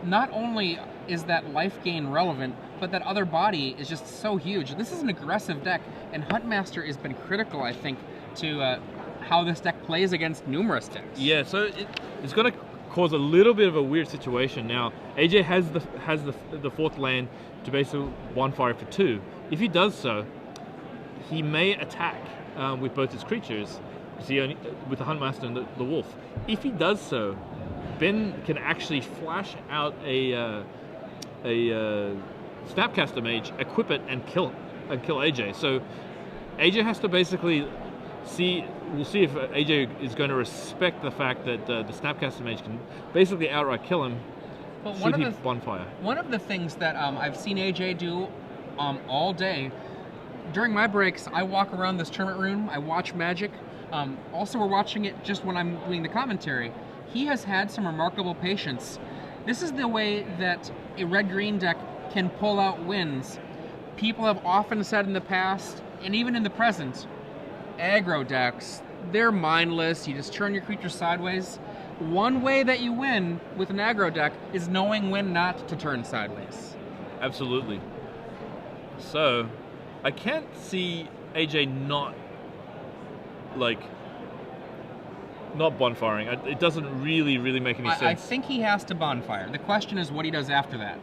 Not only is that life gain relevant, but that other body is just so huge. This is an aggressive deck, and Huntmaster has been critical, I think, to how this deck plays against numerous decks. Yeah, so it's going to cause a little bit of a weird situation. Now, AJ has the 4th land to basically Bonfire for 2. If he does so, he may attack with both his creatures. See, with the Huntmaster and the Wolf. If he does so, Ben can actually flash out a Snapcaster Mage, equip it, and kill AJ. So AJ has to basically see. We'll see if AJ is going to respect the fact that the Snapcaster Mage can basically outright kill him. But should he Bonfire. One of the things that I've seen AJ do all day. During my breaks, I walk around this tournament room. I watch Magic. Also, we're watching it just when I'm doing the commentary. He has had some remarkable patience. This is the way that a red-green deck can pull out wins. People have often said in the past, and even in the present, aggro decks, they're mindless. You just turn your creature sideways. One way that you win with an aggro deck is knowing when not to turn sideways. Absolutely. So, I can't see AJ not like not bonfiring. It doesn't really make any sense. I think he has to bonfire. The question is what he does after that.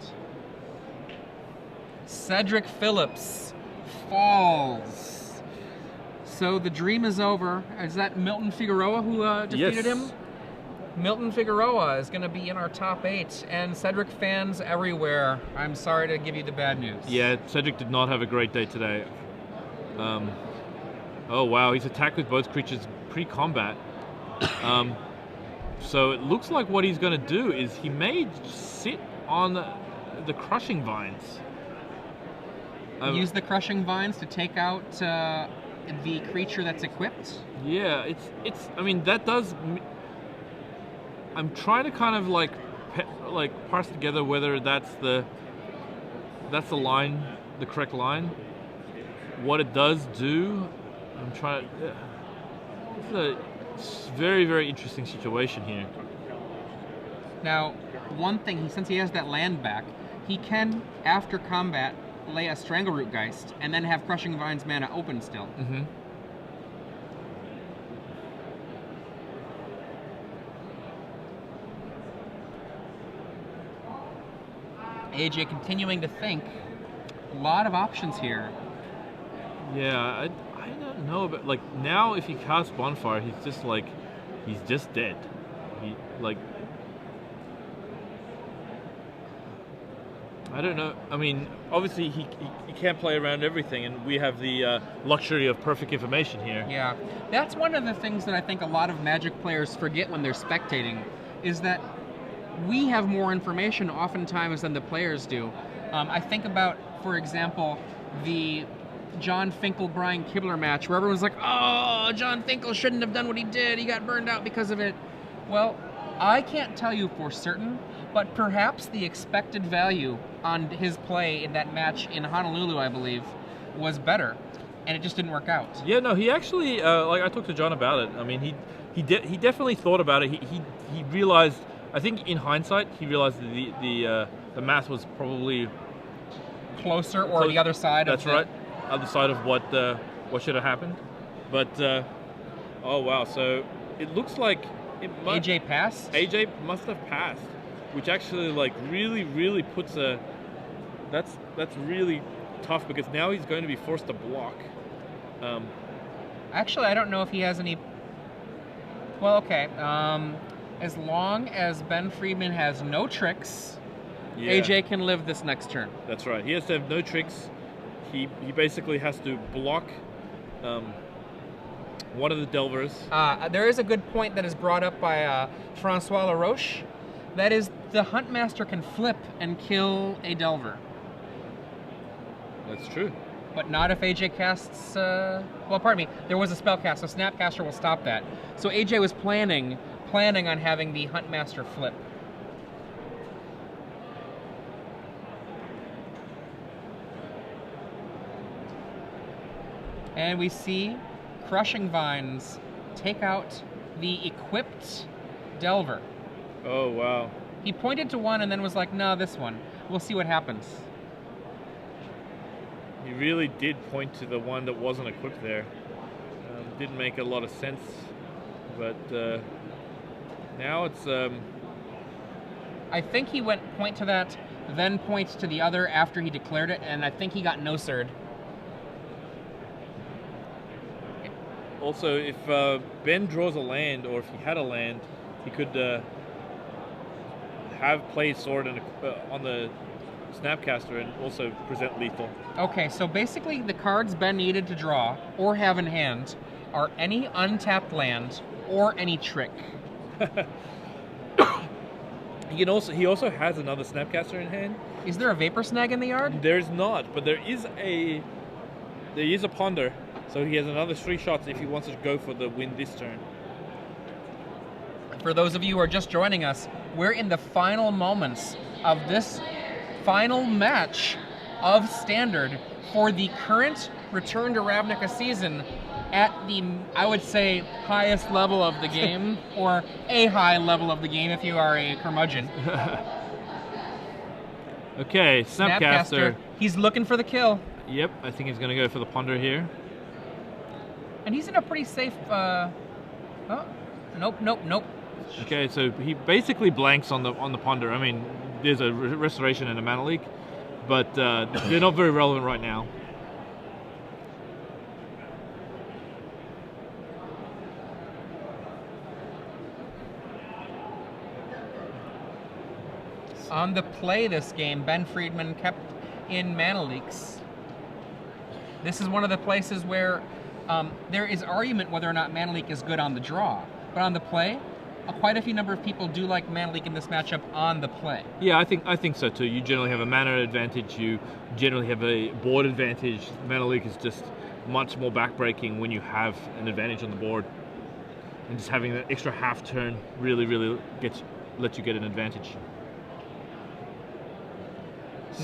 Cedric Phillips falls. So the dream is over. Is that Milton Figueroa who defeated him? Milton Figueroa is going to be in our top 8, and Cedric fans everywhere, I'm sorry to give you the bad news. Yeah, Cedric did not have a great day today. Oh wow, he's attacked with both creatures pre-combat. So it looks like what he's going to do is he may sit on the crushing vines. Use the crushing vines to take out the creature that's equipped? Yeah, it's. I mean, that does. I'm trying to kind of like parse together whether that's the line, the correct line. What it does do, I'm trying. It's a very interesting situation here. Now, one thing, since he has that land back, he can after combat lay a Strangleroot Geist and then have Crushing Vines mana open still. Mm-hmm. AJ continuing to think. A lot of options here. Yeah, I don't know, but like now if he casts Bonfire, he's just dead. I don't know. I mean, obviously he can't play around everything, and we have the luxury of perfect information here. Yeah, that's one of the things that I think a lot of Magic players forget when they're spectating, is that we have more information oftentimes than the players do. I think about, for example, the John Finkel-Brian Kibler match where everyone's like, oh, John Finkel shouldn't have done what he did. He got burned out because of it. Well, I can't tell you for certain, but perhaps the expected value on his play in that match in Honolulu, I believe, was better, and it just didn't work out. Yeah, no, he actually, like I talked to John about it. I mean, he definitely thought about it. He realized, I think in hindsight, he realized that the math was probably closer or the other side. That's right, other side of what should have happened. But oh wow, so it looks like AJ passed. AJ must have passed, which actually like really puts a that's really tough, because now he's going to be forced to block. Actually, I don't know if he has any. Well, okay. As long as Ben Friedman has no tricks, yeah, AJ can live this next turn. That's right. He has to have no tricks. He basically has to block one of the Delvers. There is a good point that is brought up by Francois Laroche. That is, the Huntmaster can flip and kill a Delver. That's true. But not if AJ casts... well, pardon me. There was a spell cast, so Snapcaster will stop that. So AJ was planning on having the Huntmaster flip. And we see Crushing Vines take out the equipped Delver. Oh, wow. He pointed to one and then was like, no, this one. We'll see what happens. He really did point to the one that wasn't equipped there. Didn't make a lot of sense, but now it's... I think he went point to that, then point to the other after he declared it, and I think he got no-sir'd. Also, if Ben draws a land, or if he had a land, he could have played Sword on the Snapcaster and also present lethal. Okay, so basically the cards Ben needed to draw or have in hand are any untapped land or any trick. He also has another Snapcaster in hand. Is there a Vapor Snag in the yard? There's not, but there is a Ponder. So he has another 3 shots if he wants to go for the win this turn. For those of you who are just joining us, we're in the final moments of this final match of Standard for the current Return to Ravnica season at the, I would say, highest level of the game, or a high level of the game if you are a curmudgeon. Okay, Snapcaster. He's looking for the kill. Yep, I think he's going to go for the Ponder here. And he's in a pretty safe... oh, nope. Okay, so he basically blanks on the ponder. I mean, there's a restoration and a mana leak, but they're not very relevant right now. On the play this game, Ben Friedman kept in mana leaks. This is one of the places where there is argument whether or not mana leak is good on the draw. But on the play, quite a few number of people do like mana leak in this matchup on the play. Yeah, I think so too. You generally have a mana advantage. You generally have a board advantage. Mana leak is just much more backbreaking when you have an advantage on the board, and just having that extra half turn really lets you get an advantage.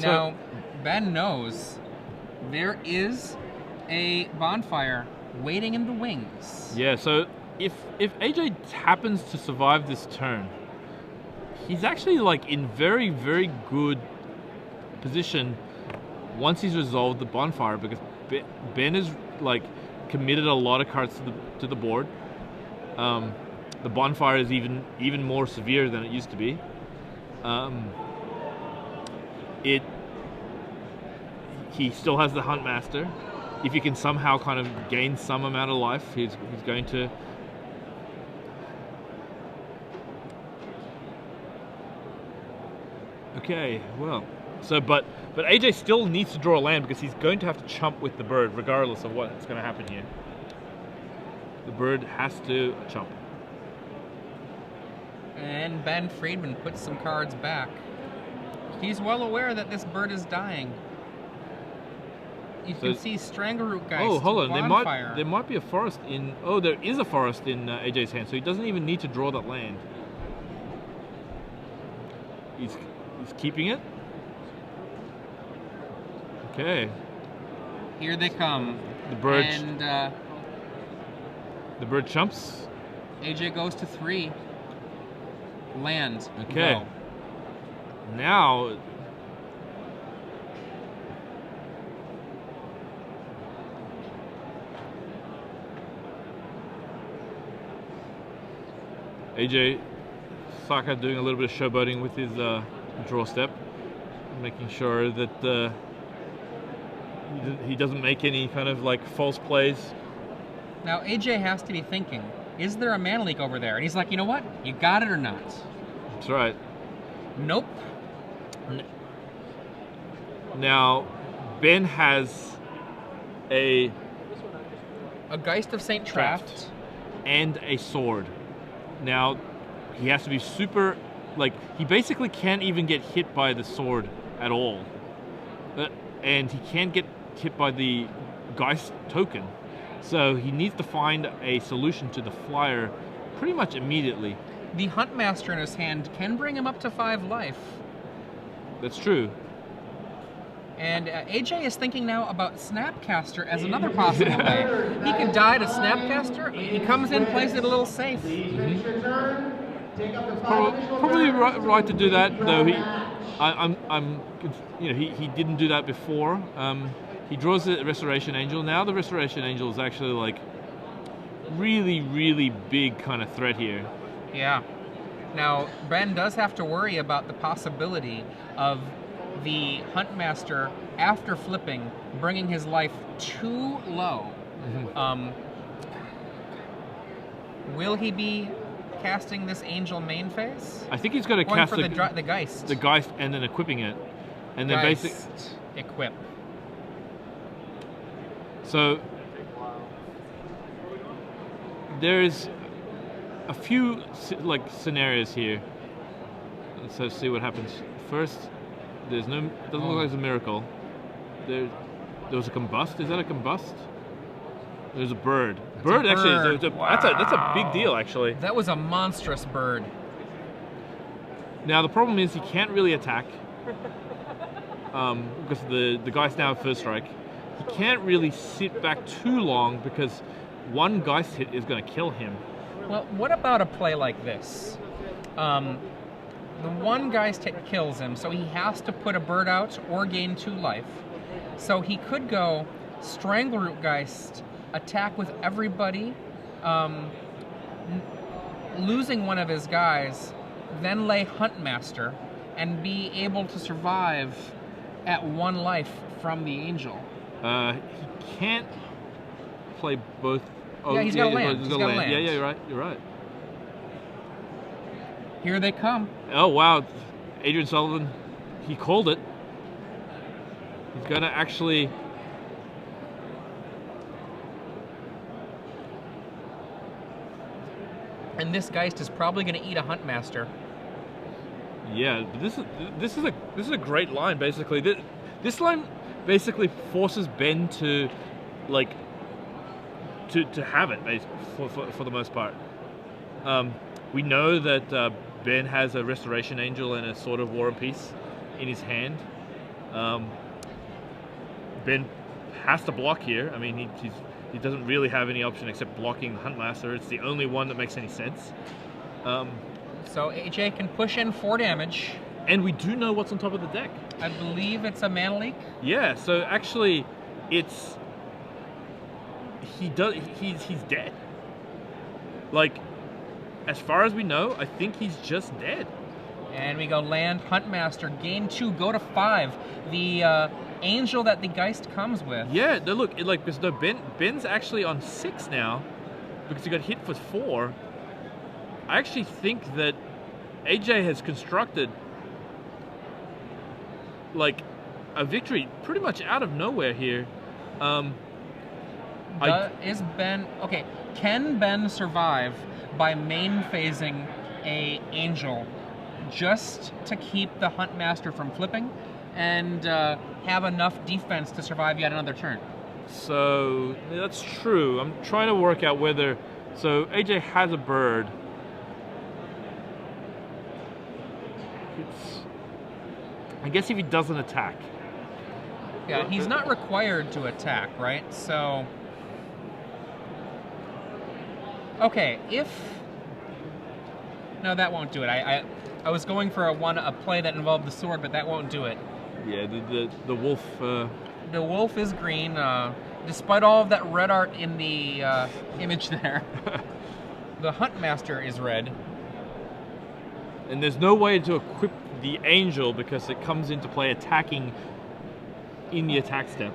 Now, Ben knows there is a bonfire waiting in the wings. Yeah, so if AJ happens to survive this turn, he's actually like in very good position once he's resolved the bonfire, because Ben has like committed a lot of cards to the board. The bonfire is even more severe than it used to be. He still has the Hunt Master. If he can somehow kind of gain some amount of life, he's going to. Okay, well, so but AJ still needs to draw a land because he's going to have to chump with the bird regardless of what's going to happen here. The bird has to chump. And Ben Friedman puts some cards back. He's well aware that this bird is dying. You can see Strangleroot Geist. Oh, hold on. Bonfire. There might be a forest in. Oh, there is a forest in AJ's hand, so he doesn't even need to draw that land. He's keeping it. Okay. Here they come. The bird. And the bird chumps. AJ goes to 3. Land. Okay. Go. Now. AJ Sacher doing a little bit of showboating with his draw step, making sure that he doesn't make any kind of like false plays. Now AJ has to be thinking, is there a mana leak over there? And he's like, you know what? You got it or not? That's right. Nope. Now, Ben has a Geist of St. Traft and a sword. Now, he has to be super, like, he basically can't even get hit by the sword at all. And he can't get hit by the Geist token. So he needs to find a solution to the flyer pretty much immediately. The Hunt Master in his hand can bring him up to 5 life. That's true. And AJ is thinking now about Snapcaster as another possible way. He could die to Snapcaster. He comes in, plays it a little safe. Probably right to do that, though. He didn't do that before. He draws the Restoration Angel. Now the Restoration Angel is actually like really big kind of threat here. Yeah. Now Ben does have to worry about the possibility of the Hunt Master, after flipping, bringing his life too low. Will he be casting this Angel main phase? I think he's going to cast the Geist. The Geist and then equipping it. And then basically equip. So there's a few like scenarios here. Let's see what happens. First, doesn't look like it's a miracle. There was a combust. Is that a combust? There's a bird. Bird. Actually, that's a big deal actually. That was a monstrous bird. Now the problem is he can't really attack because the guy's now at first strike. He can't really sit back too long because one Geist hit is going to kill him. Well, what about a play like this? The one Geist hit kills him, so he has to put a bird out or gain 2 life. So he could go Strangleroot Geist attack with everybody, losing one of his guys, then lay Huntmaster, and be able to survive at 1 life from the Angel. He can't play both. Oh, yeah, he's got to land. He's got to land. Yeah, you're right. You're right. Here they come. Oh, wow. Adrian Sullivan, he called it. He's going to actually... And this Geist is probably going to eat a Huntmaster. Yeah, this is a great line. Basically, this line basically forces Ben to, like, to have it for the most part. We know that Ben has a Restoration Angel and a Sword of War and Peace in his hand. Ben has to block here. I mean, he doesn't really have any option except blocking the Huntmaster. It's the only one that makes any sense. So AJ can push in 4 damage. And we do know what's on top of the deck. I believe it's a Mana Leak. Yeah, so actually it's he's dead. Like, as far as we know, I think he's just dead. And we go land Huntmaster, gain 2, go to 5. The Angel that the Geist comes with. Yeah, no, look, because no, Ben's actually on 6 now because he got hit for 4. I actually think that AJ has constructed like a victory pretty much out of nowhere here. Is Ben okay? Can Ben survive by main phasing a Angel just to keep the Huntmaster from flipping and have enough defense to survive yet another turn? So that's true. I'm trying to work out whether. So AJ has a bird. I guess if he doesn't attack. Yeah, he's not required to attack, right? So, okay, if no, that won't do it. I was going for a play that involved the sword, but that won't do it. Yeah, the wolf. The wolf is green, despite all of that red art in the image there. The Huntmaster is red. And there's no way to equip the Angel because it comes into play attacking in the attack step.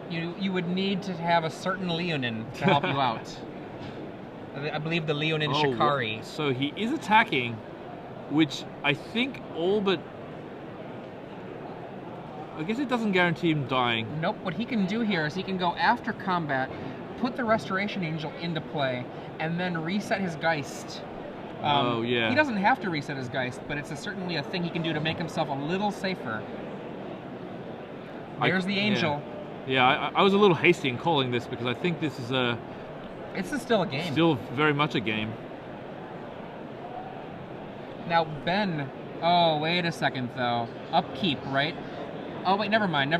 You would need to have a certain Leonin to help you out. I believe the Leonin Shikari. So he is attacking, which I think all but... I guess it doesn't guarantee him dying. Nope, what he can do here is he can go after combat, put the Restoration Angel into play, and then reset his Geist. Oh, yeah. He doesn't have to reset his Geist, but it's certainly a thing he can do to make himself a little safer. There's the Angel. Yeah, I was a little hasty in calling this because I think this is a... It's still a game. Still very much a game. Now, Ben... Oh, wait a second, though. Upkeep, right? Oh, wait, never mind.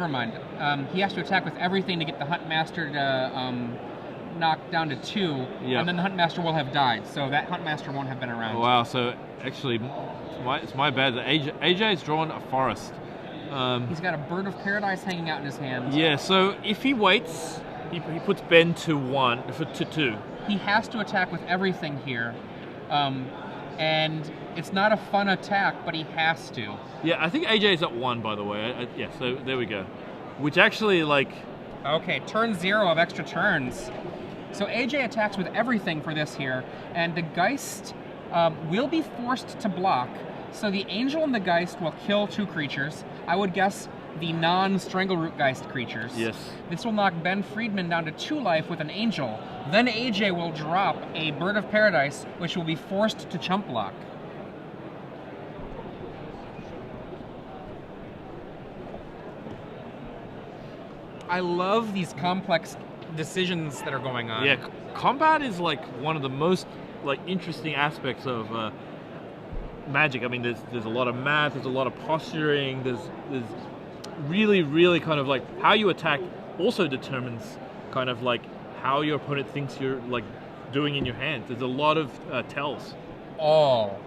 He has to attack with everything to get the Huntmaster to knock down to 2, yep. And then the Huntmaster will have died, so that Huntmaster won't have been around. Oh, wow, so actually, it's my bad. AJ's drawn a forest. He's got a Bird of Paradise hanging out in his hand. Yeah, so if he waits, he puts Ben to 2. He has to attack with everything here. And it's not a fun attack, but he has to. Yeah, I think AJ's at 1, by the way. Yeah, so there we go. Which actually, like... Okay, turn 0 of extra turns. So AJ attacks with everything for this here, and the Geist will be forced to block. So the Angel and the Geist will kill 2 creatures. I would guess the non-Strangleroot Geist creatures. Yes. This will knock Ben Friedman down to 2 life with an Angel. Then AJ will drop a Bird of Paradise, which will be forced to chump block. I love these complex decisions that are going on. Yeah, combat is like one of the most like interesting aspects of Magic. I mean, there's a lot of math, there's a lot of posturing, there's really kind of like how you attack also determines kind of like how your opponent thinks you're like doing in your hand. There's a lot of tells. All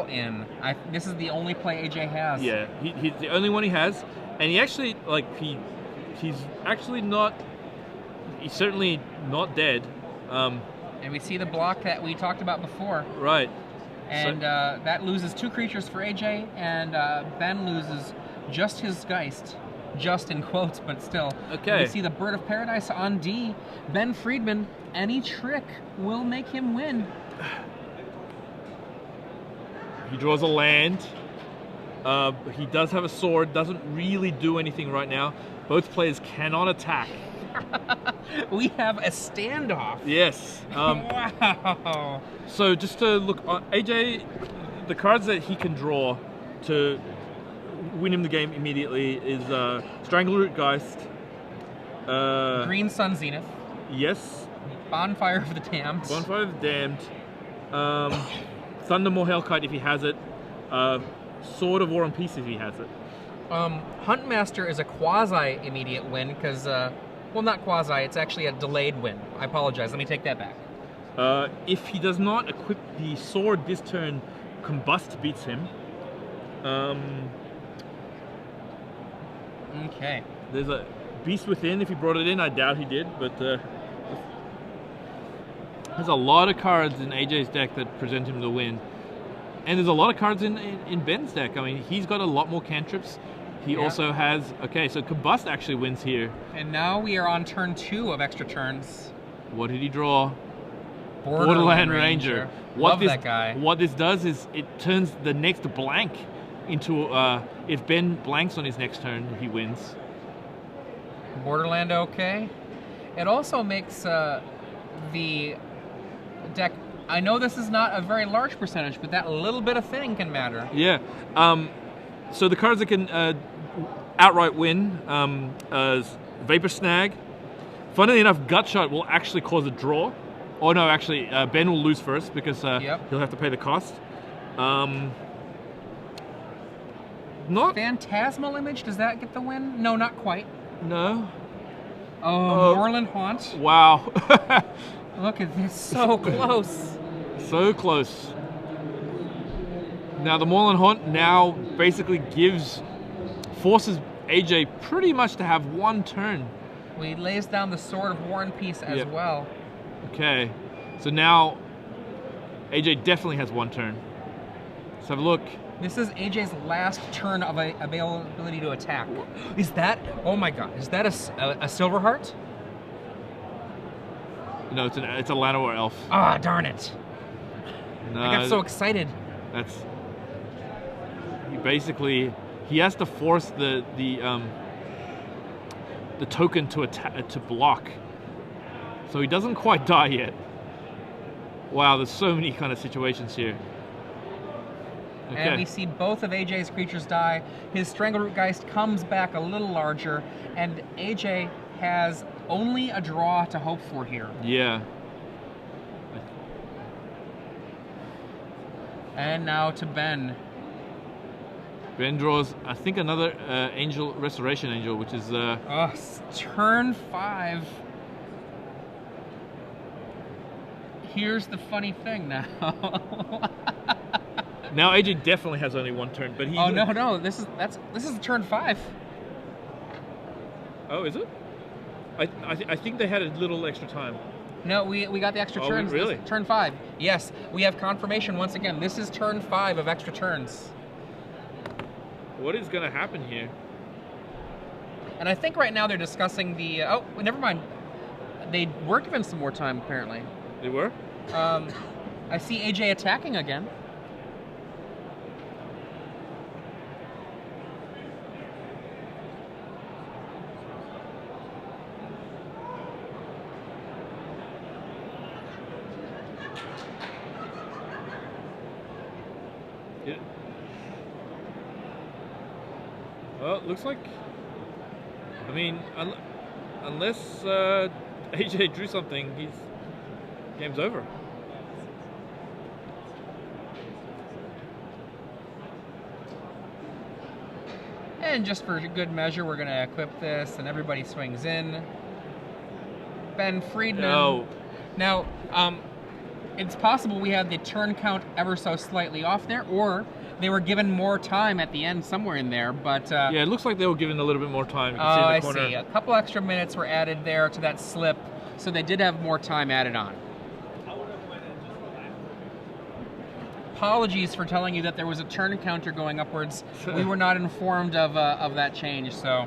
in. This is the only play AJ has. Yeah, he's the only one he has, and he actually like he's actually not he's certainly not dead. And we see the block that we talked about before. Right. And that loses 2 creatures for AJ, and Ben loses just his Geist. Just in quotes, but still. Okay. We see the Bird of Paradise on D. Ben Friedman, any trick will make him win. He draws a land. He does have a sword, doesn't really do anything right now. Both players cannot attack. We have a standoff. Yes. Wow. So just to look, AJ, the cards that he can draw to win him the game immediately is Strangleroot Geist. Green Sun Zenith. Yes. Bonfire of the Damned. Bonfire of the Damned. Thundermaw Hellkite if he has it. Sword of War and Peace if he has it. Huntmaster is a quasi-immediate win because, well, not quasi, it's actually a delayed win. I apologize, let me take that back. If he does not equip the sword this turn, Combust beats him. Okay. There's a Beast Within if he brought it in. I doubt he did, but there's a lot of cards in AJ's deck that present him the win. And there's a lot of cards in Ben's deck. I mean, he's got a lot more cantrips. He also has... Okay, so Combust actually wins here. And now we are on turn 2 of extra turns. What did he draw? Borderland Ranger. Love that guy. What this does is it turns the next blank into... if Ben blanks on his next turn, he wins. Borderland okay. It also makes the deck... I know this is not a very large percentage, but that little bit of thing can matter. Yeah. So the cards that can outright win is Vapor Snag. Funnily enough, Gutshot will actually cause a draw. Oh no, actually, Ben will lose first because he'll have to pay the cost. Not Phantasmal Image, does that get the win? No, not quite. No. Oh, Moorland Haunt. Wow. Look at this, so close. So close. Now the Moorland Haunt now basically forces AJ pretty much to have one turn. Well, he lays down the Sword of War and Peace as well. Okay, so now AJ definitely has one turn. Let's have a look. This is AJ's last turn of availability to attack. Is that, oh my god, is that a Silverheart? No, it's a Llanowar Elf. Ah, darn it. No, I got so excited. That's... He has to force the token to block. So he doesn't quite die yet. Wow, there's so many kind of situations here. Okay. And we see both of AJ's creatures die. His Strangleroot Geist comes back a little larger, and AJ has only a draw to hope for here. Yeah. And now to Ben. Ben draws, I think, another Restoration Angel, which is... turn 5. Here's the funny thing now. Now AJ definitely has only one turn, but he... Oh no! This is turn 5. Oh, is it? I think they had a little extra time. No, we got the extra turns. Really? Turn 5. Yes, we have confirmation once again. This is turn 5 of extra turns. What is going to happen here? And I think right now they're discussing the... oh, never mind. They were given some more time, apparently. They were? I see AJ attacking again. Yeah. Well, it looks like... I mean, unless AJ drew something, game's over. And just for good measure, we're going to equip this, and everybody swings in. Ben Friedman. No. Now, it's possible we have the turn count ever so slightly off there, or they were given more time at the end somewhere in there, but yeah, it looks like they were given a little bit more time. You oh, can see in I the corner. see. A couple extra minutes were added there to that slip, so they did have more time added on. Apologies for telling you that there was a turn counter going upwards. We were not informed of that change, so.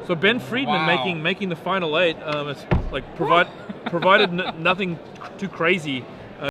So Ben Friedman Wow. making the final 8. It's like provided nothing too crazy.